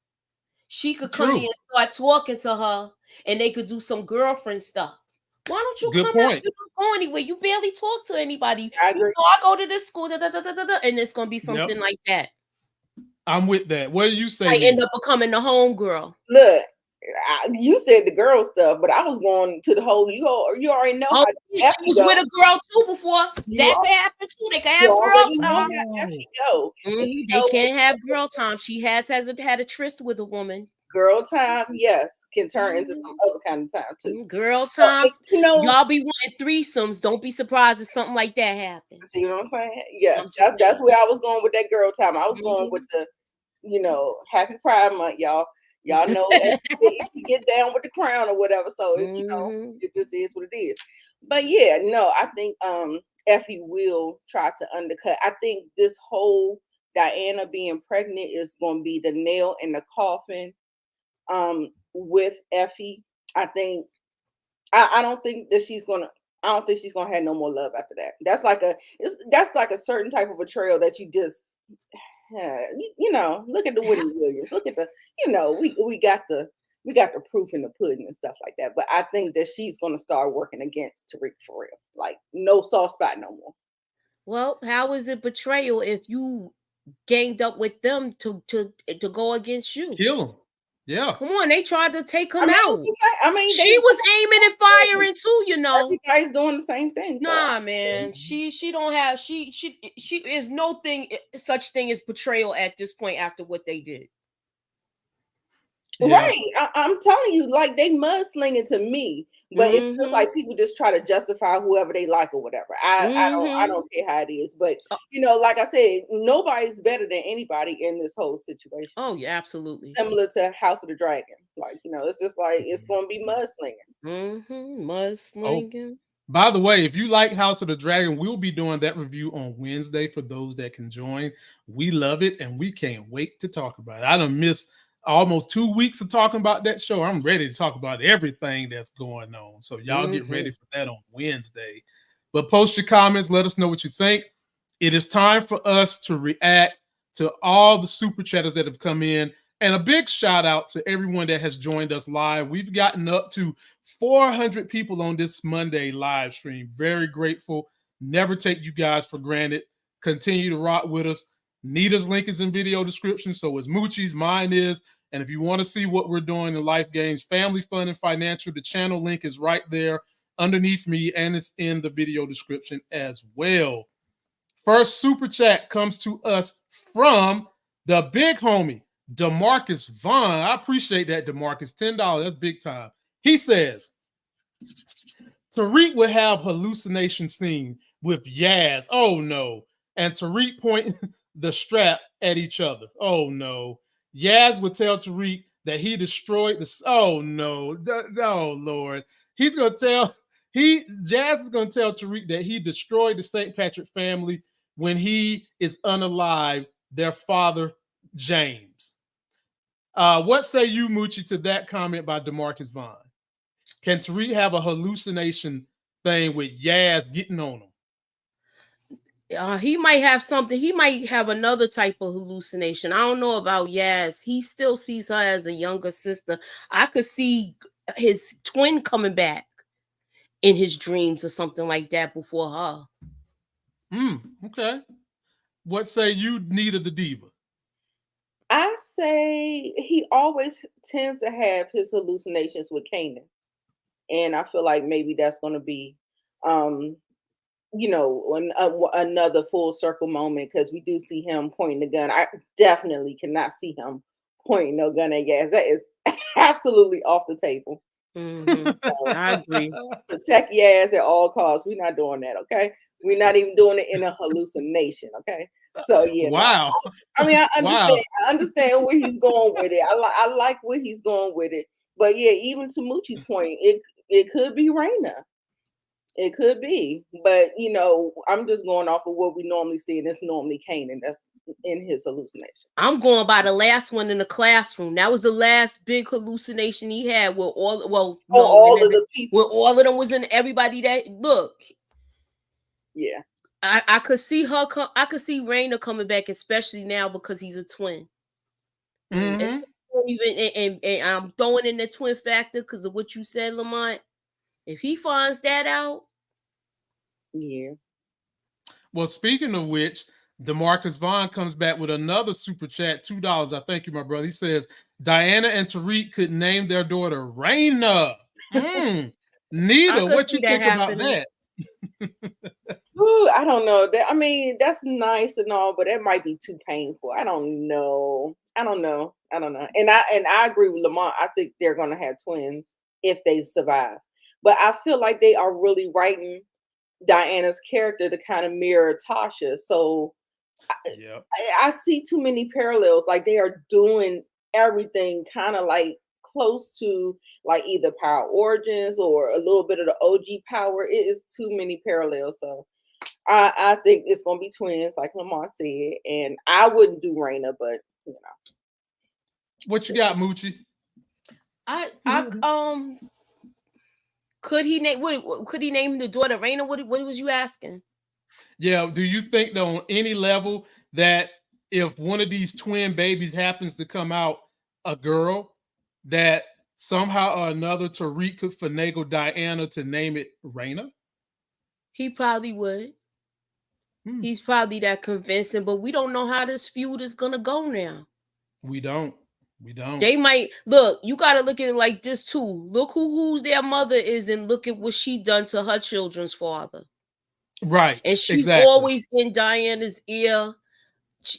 She could come in and start talking to her, and they could do some girlfriend stuff. Why don't you come out? You don't go anywhere. You barely talk to anybody. I go to this school, and it's gonna be something like that. I'm with that. What do you say? I end up becoming the home girl. Look, you said the girl stuff, but I was going to the whole. You already know. Oh, she was with a girl too before. That could happen too. They can have girl time. They can't have girl time. She hasn't had a tryst with a woman. Girl time, yes, can turn into some other kind of time too. Girl time, y'all be wanting threesomes. Don't be surprised if something like that happens. See what I'm saying? Yes, that's where I was going with that girl time. I was going with the, Happy Pride Month, y'all. Y'all know she get down with the crown or whatever. So it just is what it is. But yeah, no, I think Effie will try to undercut. I think this whole Diana being pregnant is going to be the nail in the coffin. With Effie, I think I don't think she's gonna have no more love after that. That's like a certain type of betrayal that you just look at the Whitney Williams, look at the we got the proof in the pudding and stuff like that. But I think that she's gonna start working against Tariq for real, like no soft spot no more. Well, how is it betrayal if you ganged up with them to go against you? Kill him. Yeah. Come on, they tried to take him out. She was aiming and firing too, Everybody's doing the same thing. Nah, man. She don't have she is no such thing as betrayal at this point after what they did. Yeah. Right. I'm telling you, like they mudslinging to me, but it feels like people just try to justify whoever they like or whatever. I don't care how it is, but like I said, nobody's better than anybody in this whole situation. Oh yeah, absolutely. Similar to House of the Dragon, like it's just like it's going to be mudslinging. Mudslinging. By the way, if you like House of the Dragon, we'll be doing that review on Wednesday for those that can join. We love it, and we can't wait to talk about it. I done missed almost 2 weeks of talking about that show. I'm ready to talk about everything that's going on. So y'all get ready for that on Wednesday. But post your comments. Let us know what you think. It is time for us to react to all the super chatters that have come in. And a big shout out to everyone that has joined us live. We've gotten up to 400 people on this Monday live stream. Very grateful. Never take you guys for granted. Continue to rock with us. Nita's link is in video description. So is Moochie's. Mine is. And if you want to see what we're doing in Life Games, Family Fun and Financial, the channel link is right there underneath me, and it's in the video description as well. First super chat comes to us from the big homie, DeMarcus Vaughn. I appreciate that, DeMarcus. $10. That's big time. He says, Tariq would have hallucination scene with Yaz. Oh, no. And Tariq point the strap at each other. Oh, no. Yaz would tell Tariq that he destroyed the. Oh no! Oh Lord! He's gonna tell Jazz is gonna tell Tariq that he destroyed the St. Patrick family when he is unalive. Their father, James. What say you, Moochie, to that comment by DeMarcus Vaughn? Can Tariq have a hallucination thing with Yaz getting on him? He might have something. He might have another type of hallucination. I don't know about Yaz. He still sees her as a younger sister. I could see his twin coming back in his dreams or something like that before her. Okay. What say you, Nita the Diva? I say he always tends to have his hallucinations with Kanan. And I feel like maybe that's going to be another full circle moment, because we do see him pointing the gun. I definitely cannot see him pointing no gun at Yaz. That is absolutely off the table. I agree. Protect Yaz at all costs. We're not doing that, okay? We're not even doing it in a hallucination, okay? So yeah. Wow. I mean, I understand where he's going with it. I like where he's going with it. But yeah, even to Moochie's point, it could be Raina. It could be, but you know, I'm just going off of what we normally see, and it's normally Kanan that's in his hallucination. I'm going by the last one in the classroom. That was the last big hallucination he had. Where all all of the people, where all of them was in everybody that look. Yeah, I could see her. I could see Raina coming back, especially now because he's a twin. Mm-hmm. And I'm throwing in the twin factor because of what you said, Lamont. If he finds that out, yeah. Well, speaking of which, DeMarcus Vaughn comes back with another super chat, $2. I thank you, my brother. He says Diana and Tariq could name their daughter Raina. Nita, what you think about that? Ooh, I don't know. I mean, that's nice and all, but that might be too painful. I don't know. And I agree with Lamont. I think they're gonna have twins if they survive. But I feel like they are really writing Diana's character to kind of mirror Tasha. So yeah, I see too many parallels. Like they are doing everything kind of like close to like either Power Origins or a little bit of the OG Power. It is too many parallels. So I think it's gonna be twins, like Lamar said, and I wouldn't do Raina, but you know. What you got, Moochie? Could he name the daughter Raina? What was you asking? Yeah, do you think that on any level that if one of these twin babies happens to come out a girl, that somehow or another Tariq could finagle Diana to name it Raina? He probably would. He's probably that convincing, but we don't know how this feud is gonna go now. We don't. They might look. You got to look at it like this too. Look who's their mother is, and look at what she done to her children's father. Right, and she's always in Diana's ear,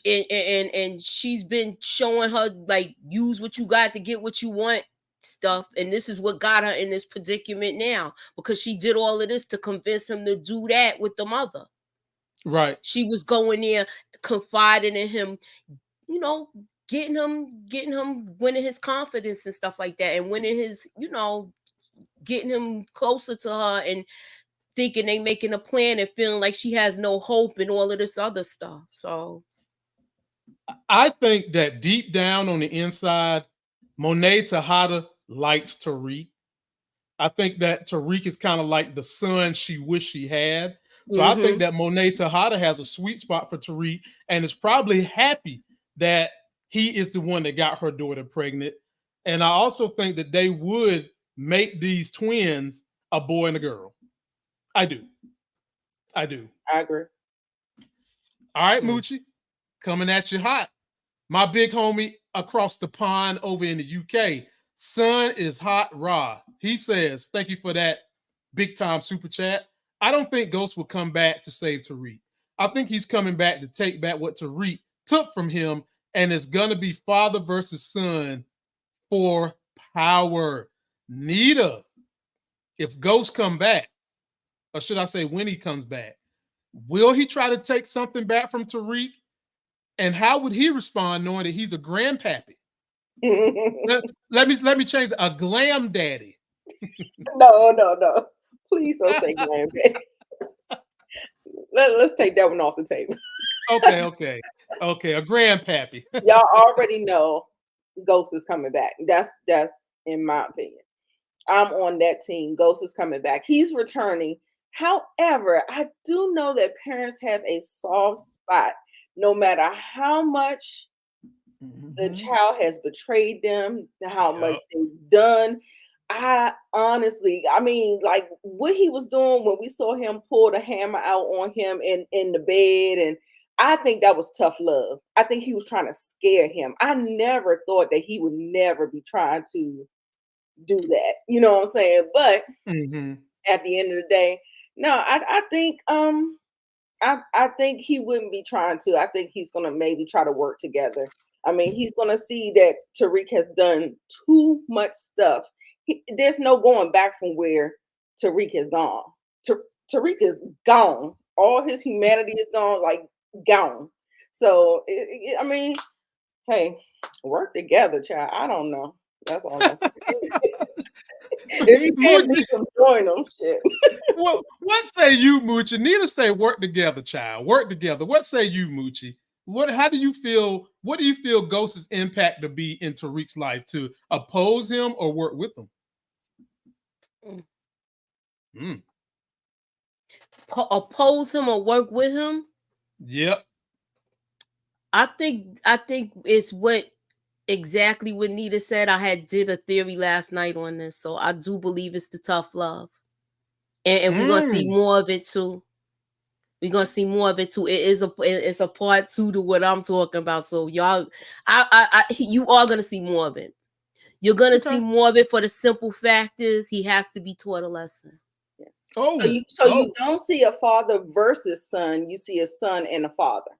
and she's been showing her like use what you got to get what you want stuff. And this is what got her in this predicament now, because she did all of this to convince him to do that with the mother. Right. She was going there, confiding in him, you know, getting him, winning his confidence and stuff like that, and winning his, you know, getting him closer to her, and thinking they making a plan and feeling like she has no hope and all of this other stuff. So I think that deep down on the inside, Monet Tejada likes Tariq. I think that Tariq is kind of like the son she wished she had. So I think that Monet Tejada has a sweet spot for Tariq and is probably happy that he is the one that got her daughter pregnant. And I also think that they would make these twins a boy and a girl. I do. I agree. All right, Moochie, coming at you hot. My big homie across the pond over in the UK, Son is Hot Raw. He says, thank you for that big time super chat. I don't think Ghost will come back to save Tariq. I think he's coming back to take back what Tariq took from him, and it's going to be father versus son for power. Nita, if Ghost come back, or should I say when he comes back, will he try to take something back from Tariq? And how would he respond knowing that he's a grandpappy? let me change it. A glam daddy. No. Please don't say glam daddy. Let's take that one off the table. Okay. A grandpappy. Y'all already know Ghost is coming back. That's in my opinion. I'm on that team. Ghost is coming back. He's returning. However, I do know that parents have a soft spot. No matter how much the child has betrayed them, how much they've done. I mean, like what he was doing when we saw him pull the hammer out on him in the bed, and I think that was tough love. I think he was trying to scare him. I never thought that he would never be trying to do that. You know what I'm saying? But at the end of the day, no, I think I think he wouldn't be trying to. I think he's gonna maybe try to work together. I mean, he's gonna see that Tariq has done too much stuff. There's no going back from where Tariq has gone. Tariq is gone. All his humanity is gone, like gone. So I mean, hey, work together, child. I don't know. That's all I'm saying. If you can't Moochie, beat them, join them. Shit. what say you, Moochie? Nita say work together, child. Work together. What say you, Moochie? How do you feel? What do you feel Ghost's impact to be in Tariq's life? To oppose him or work with him? Oppose him or work with him? Yep. I think it's exactly what Nita said. I did a theory last night on this, so I do believe it's the tough love, and we're gonna see more of it too. We're gonna see more of it too. It's a part 2 to what I'm talking about. So y'all, you are gonna see more of it. You're gonna see more of it for the simple fact is he has to be taught a lesson. Yeah. So you don't see a father versus son. You see a son and a father.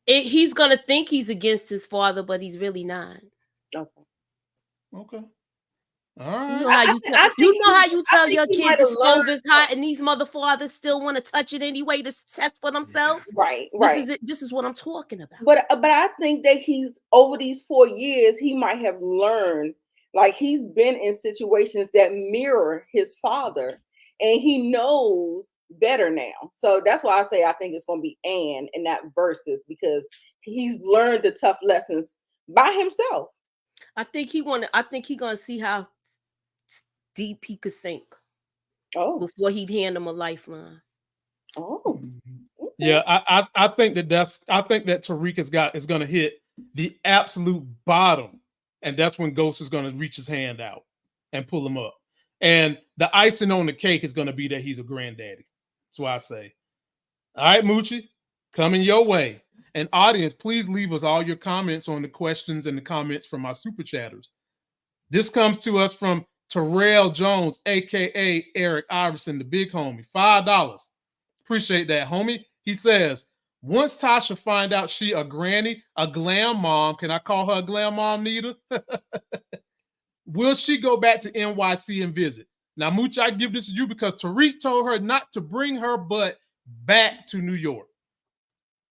He's gonna think he's against his father, but he's really not. Okay. All right. You know how you tell your kid the stove is hot and these mother fathers still want to touch it anyway to test for themselves? Right. This is what I'm talking about. But I think that he's over these 4 years, he might have learned, like he's been in situations that mirror his father and he knows better now. So that's why I say I think it's going to be and not versus, because he's learned the tough lessons by himself. I think he's gonna see how deep he could sink. Before he'd hand him a lifeline. Yeah, I think that Tariq is gonna hit the absolute bottom, and that's when Ghost is gonna reach his hand out and pull him up. And the icing on the cake is gonna be that he's a granddaddy. That's why I say. All right, Moochie, coming your way. And audience, please leave us all your comments on the questions and the comments from our super chatters. This comes to us from Terrell Jones, aka Eric Iverson, the big homie. $5. Appreciate that, homie. He says, once Tasha find out she a granny, a glam mom, can I call her a glam mom, Nita? Will she go back to NYC and visit? Now, Mooch, I give this to you because Tariq told her not to bring her butt back to New York.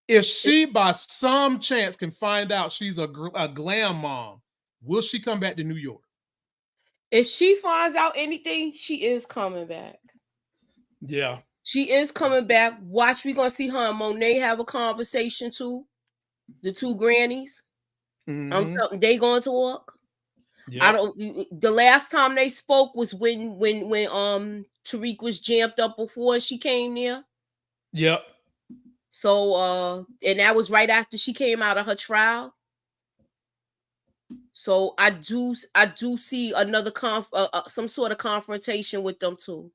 If she, by some chance, can find out she's a glam mom, will she come back to New York? If she finds out anything, she is coming back. Yeah. She is coming back. Watch, we're going to see her and Monet have a conversation too. The two grannies. I'm telling they going to talk. Yep. The last time they spoke was when Tariq was jammed up before she came there. Yep. So and that was right after she came out of her trial. So I do see another some sort of confrontation with them too.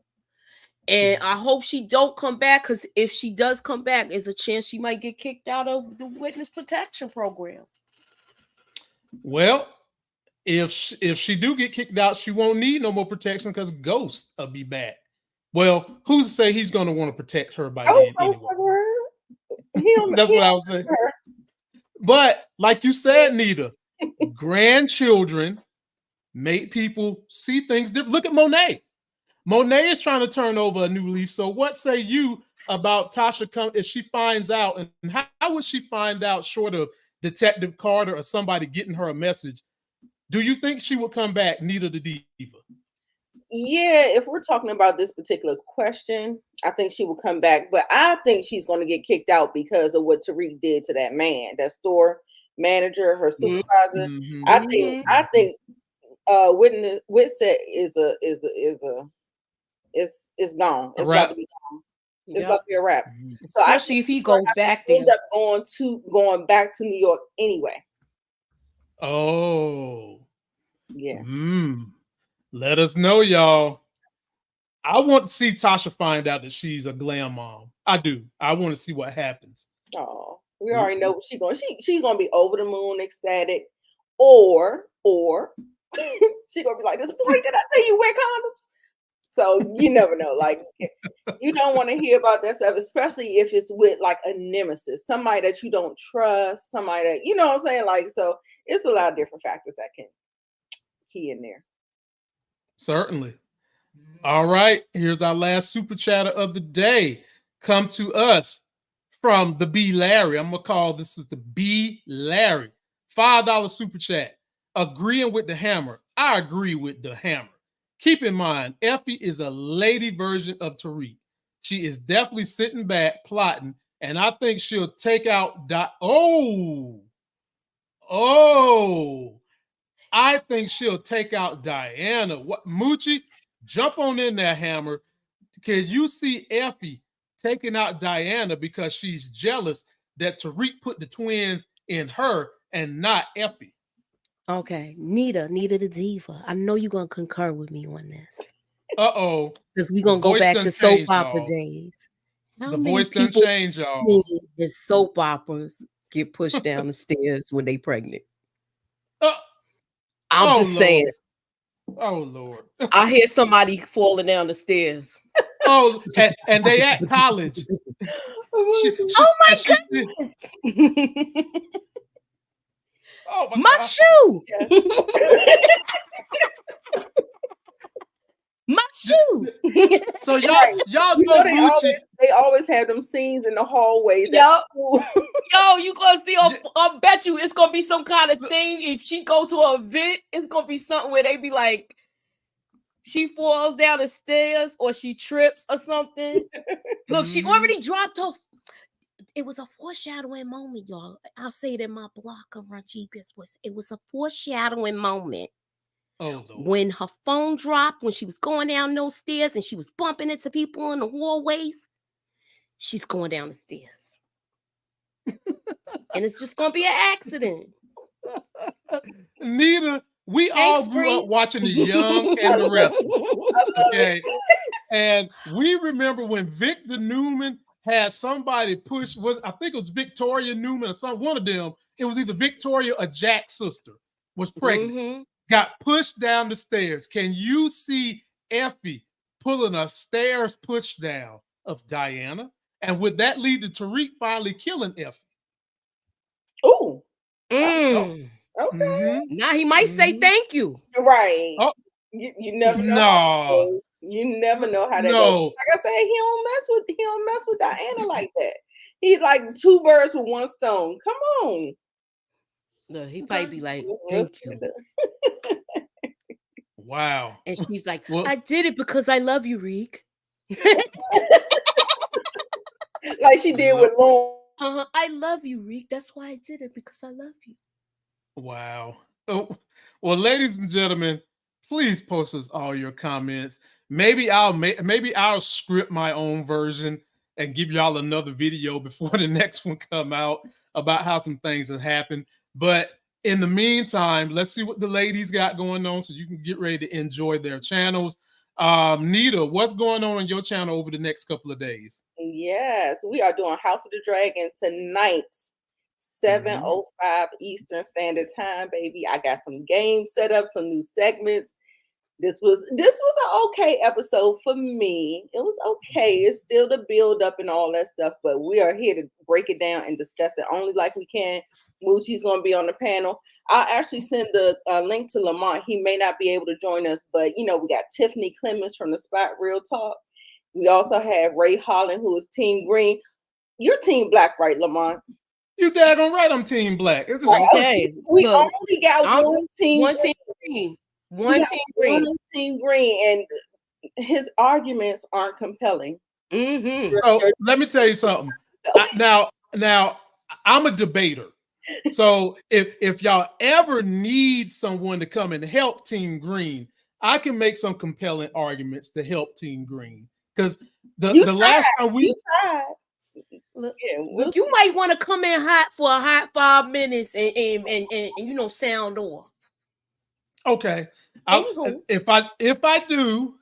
And I hope she don't come back, because if she does come back, there's a chance she might get kicked out of the witness protection program. Well, if she do get kicked out, she won't need no more protection because Ghost will be back. Well, who's to say he's going to want to protect her by then anyway? That's what I was saying. But like you said, Nita, grandchildren make people see things different. Look at Monet. Monet is trying to turn over a new leaf. So what say you about Tasha if she finds out, and how would she find out short of Detective Carter or somebody getting her a message? Do you think she would come back, Nita the Diva? Yeah, if we're talking about this particular question, I think she will come back. But I think she's going to get kicked out because of what Tariq did to that man, that store manager, her supervisor. I think Whitsett is gone. It's about to be gone. It's about to be a wrap. So especially if he goes back, end up going back to New York anyway. Oh, yeah. Let us know, y'all. I want to see Tasha find out that she's a glam mom. I do. I want to see what happens. Oh, we already know what she's going. She's going to be over the moon, ecstatic, or she's going to be like, "This boy, did I tell you wear condoms?" So you never know. Like, you don't want to hear about that stuff, especially if it's with like a nemesis, somebody that you don't trust, somebody that, you know what I'm saying? Like, so it's a lot of different factors that can key in there. Certainly. All right. Here's our last super chatter of the day. Come to us from the B Larry. I'm going to call this is the B Larry. $5 super chat. Agreeing with the hammer. I agree with the hammer. Keep in mind, Effie is a lady version of Tariq. She is definitely sitting back, plotting, and I think she'll take out I think she'll take out Diana. What, Moochie? Jump on in there, Hammer. Can you see Effie taking out Diana because she's jealous that Tariq put the twins in her and not Effie? Okay, Nita the diva. I know you're gonna concur with me on this. Uh-oh. Because we're gonna go back to soap opera days. How the voice done change, y'all. In soap operas get pushed down the stairs when they pregnant. I'm just saying. Oh Lord. I hear somebody falling down the stairs. Oh, and they at college. Oh my goodness. Oh my shoe. My shoe. So y'all know they always have them scenes in the hallways. Yo, you gonna see? I bet you it's gonna be some kind of thing. If she go to an event, it's gonna be something where they be like, she falls down the stairs or she trips or something. Look, she already dropped her. It was a foreshadowing moment, y'all. I'll say it in my block of Rodriguez voice. It was a foreshadowing moment. Oh, Lord. When her phone dropped, when she was going down those stairs and she was bumping into people in the hallways, she's going down the stairs. And it's just going to be an accident. Nita, we all grew up watching The Young and the Restless. Okay. And we remember when Victor Newman had somebody push, I think it was Victoria Newman or one of them. It was either Victoria or Jack's sister was pregnant. Got pushed down the stairs. Can you see Effie pulling a stairs push down of Diana? And would that lead to Tariq finally killing Effie? Oh. Okay. Now he might say thank you. Right. Oh. You never know. No. You never know how that goes. Like I said, he don't mess with Diana like that. He's like two birds with one stone. Come on. Look, he probably be like, thank you. Wow. And she's like, I did it because I love you, Reek. Like she did with Lauren. I love you, Reek. That's why I did it, because I love you. Wow. Oh, well, ladies and gentlemen, please post us all your comments. Maybe I'll script my own version and give y'all another video before the next one come out about how some things have happened. But in the meantime, let's see what the ladies got going on so you can get ready to enjoy their channels. Nita, what's going on your channel over the next couple of days? Yes, we are doing House of the Dragon tonight, 7:05 Eastern Standard Time, baby. I got some games set up, some new segments. This was an okay episode for me. It was okay. It's still the build up and all that stuff, but we are here to break it down and discuss it only like we can. Moochie's going to be on the panel. I'll actually send the link to Lamont. He may not be able to join us, but we got Tiffany Clemens from the Spot Real Talk. We also have Ray Holland, who is Team Green. You're Team Black, right, Lamont? You daggone right, I'm Team Black. It's just okay. We only got one Team Green. One Team Green, and his arguments aren't compelling. So let me tell you something. Now I'm a debater. So if y'all ever need someone to come and help Team Green, I can make some compelling arguments to help Team Green. Because the last time we tried. Look, you might want to come in hot for a hot 5 minutes and sound off. Okay. If I do,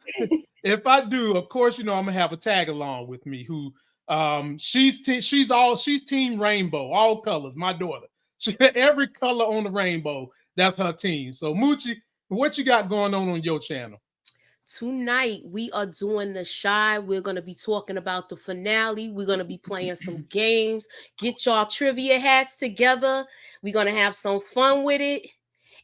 of course, I'm gonna have a tag along with me who she's Team Rainbow, all colors. My daughter, every color on the rainbow, that's her team. So Moochie, what you got going on your channel? Tonight we are doing the Shy. We're going to be talking about the finale. We're going to be playing some games. Get y'all trivia hats together. We're going to have some fun with it.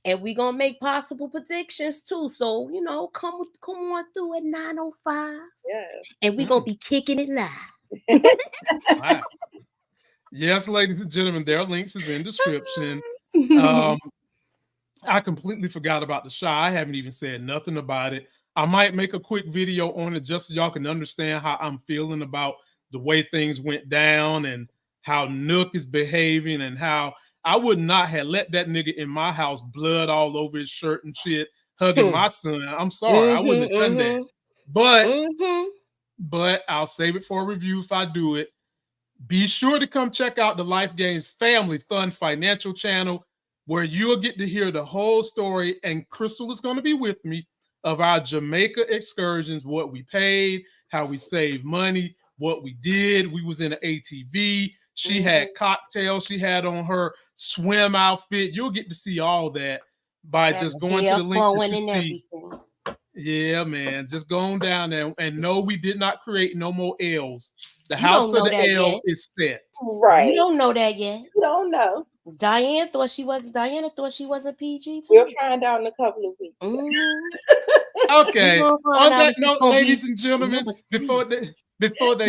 And we're going to make possible predictions too. So, come on through at 9:05. Yeah. And we're going to be kicking it live. Wow. Yes, ladies and gentlemen, their links is in description. I completely forgot about the Shy. I haven't even said nothing about it. I might make a quick video on it just so y'all can understand how I'm feeling about the way things went down and how Nook is behaving and how I would not have let that nigga in my house, blood all over his shirt and shit, hugging my son. I'm sorry, I wouldn't have done that. But I'll save it for a review if I do it. Be sure to come check out the Life Games Family Fun Financial channel, where you'll get to hear the whole story, and Crystal is going to be with me, of our Jamaica excursions, what we paid, how we saved money, what we did. We was in an ATV. She had cocktails. She had on her swim outfit. You'll get to see all that by just going to the link that you see. Yeah, man. Just going down there and no, we did not create no more L's. The house of the L is set. Right. You don't know that yet. You don't know. Diana thought she wasn't PG too. We'll find out in a couple of weeks. Okay. On that note, ladies and gentlemen, before they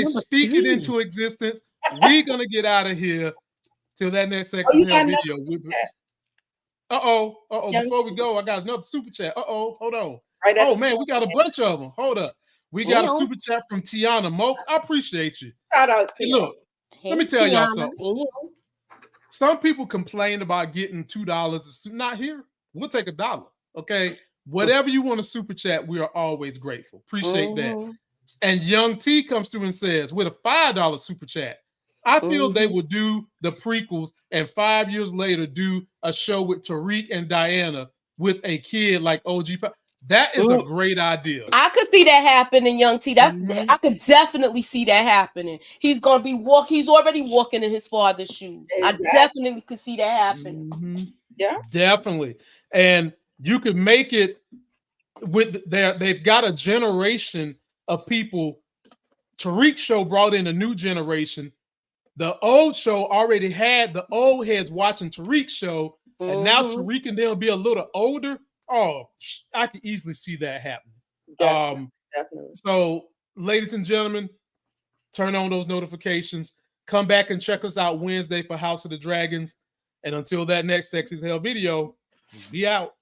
speak it into existence, we're gonna get out of here till that next section video. Before we go, I got another super chat. Hold on. Right, oh man, we got a bunch of them. Hold up. We got a super chat from Tiana Moke. I appreciate you. Shout out to you. Look, let me tell y'all something. Some people complain about getting $2. Not here. We'll take $1. Okay. Whatever you want to super chat, we are always grateful. Appreciate that. And Young T comes through and says, with a $5 super chat, I feel they would do the prequels and 5 years later do a show with Tariq and Diana with a kid like OG. That is a great idea. I could see that happening, Young T. I could definitely see that happening. He's gonna be he's already walking in his father's shoes. Exactly. I definitely could see that happening. Yeah, definitely. And you could make it with they've got a generation of people. Tariq show brought in a new generation. The old show already had the old heads watching Tariq's show, and now Tariq and they'll be a little older. Oh, I could easily see that happening. Definitely. So, ladies and gentlemen, turn on those notifications. Come back and check us out Wednesday for House of the Dragons. And until that next Sexy as Hell video, be out.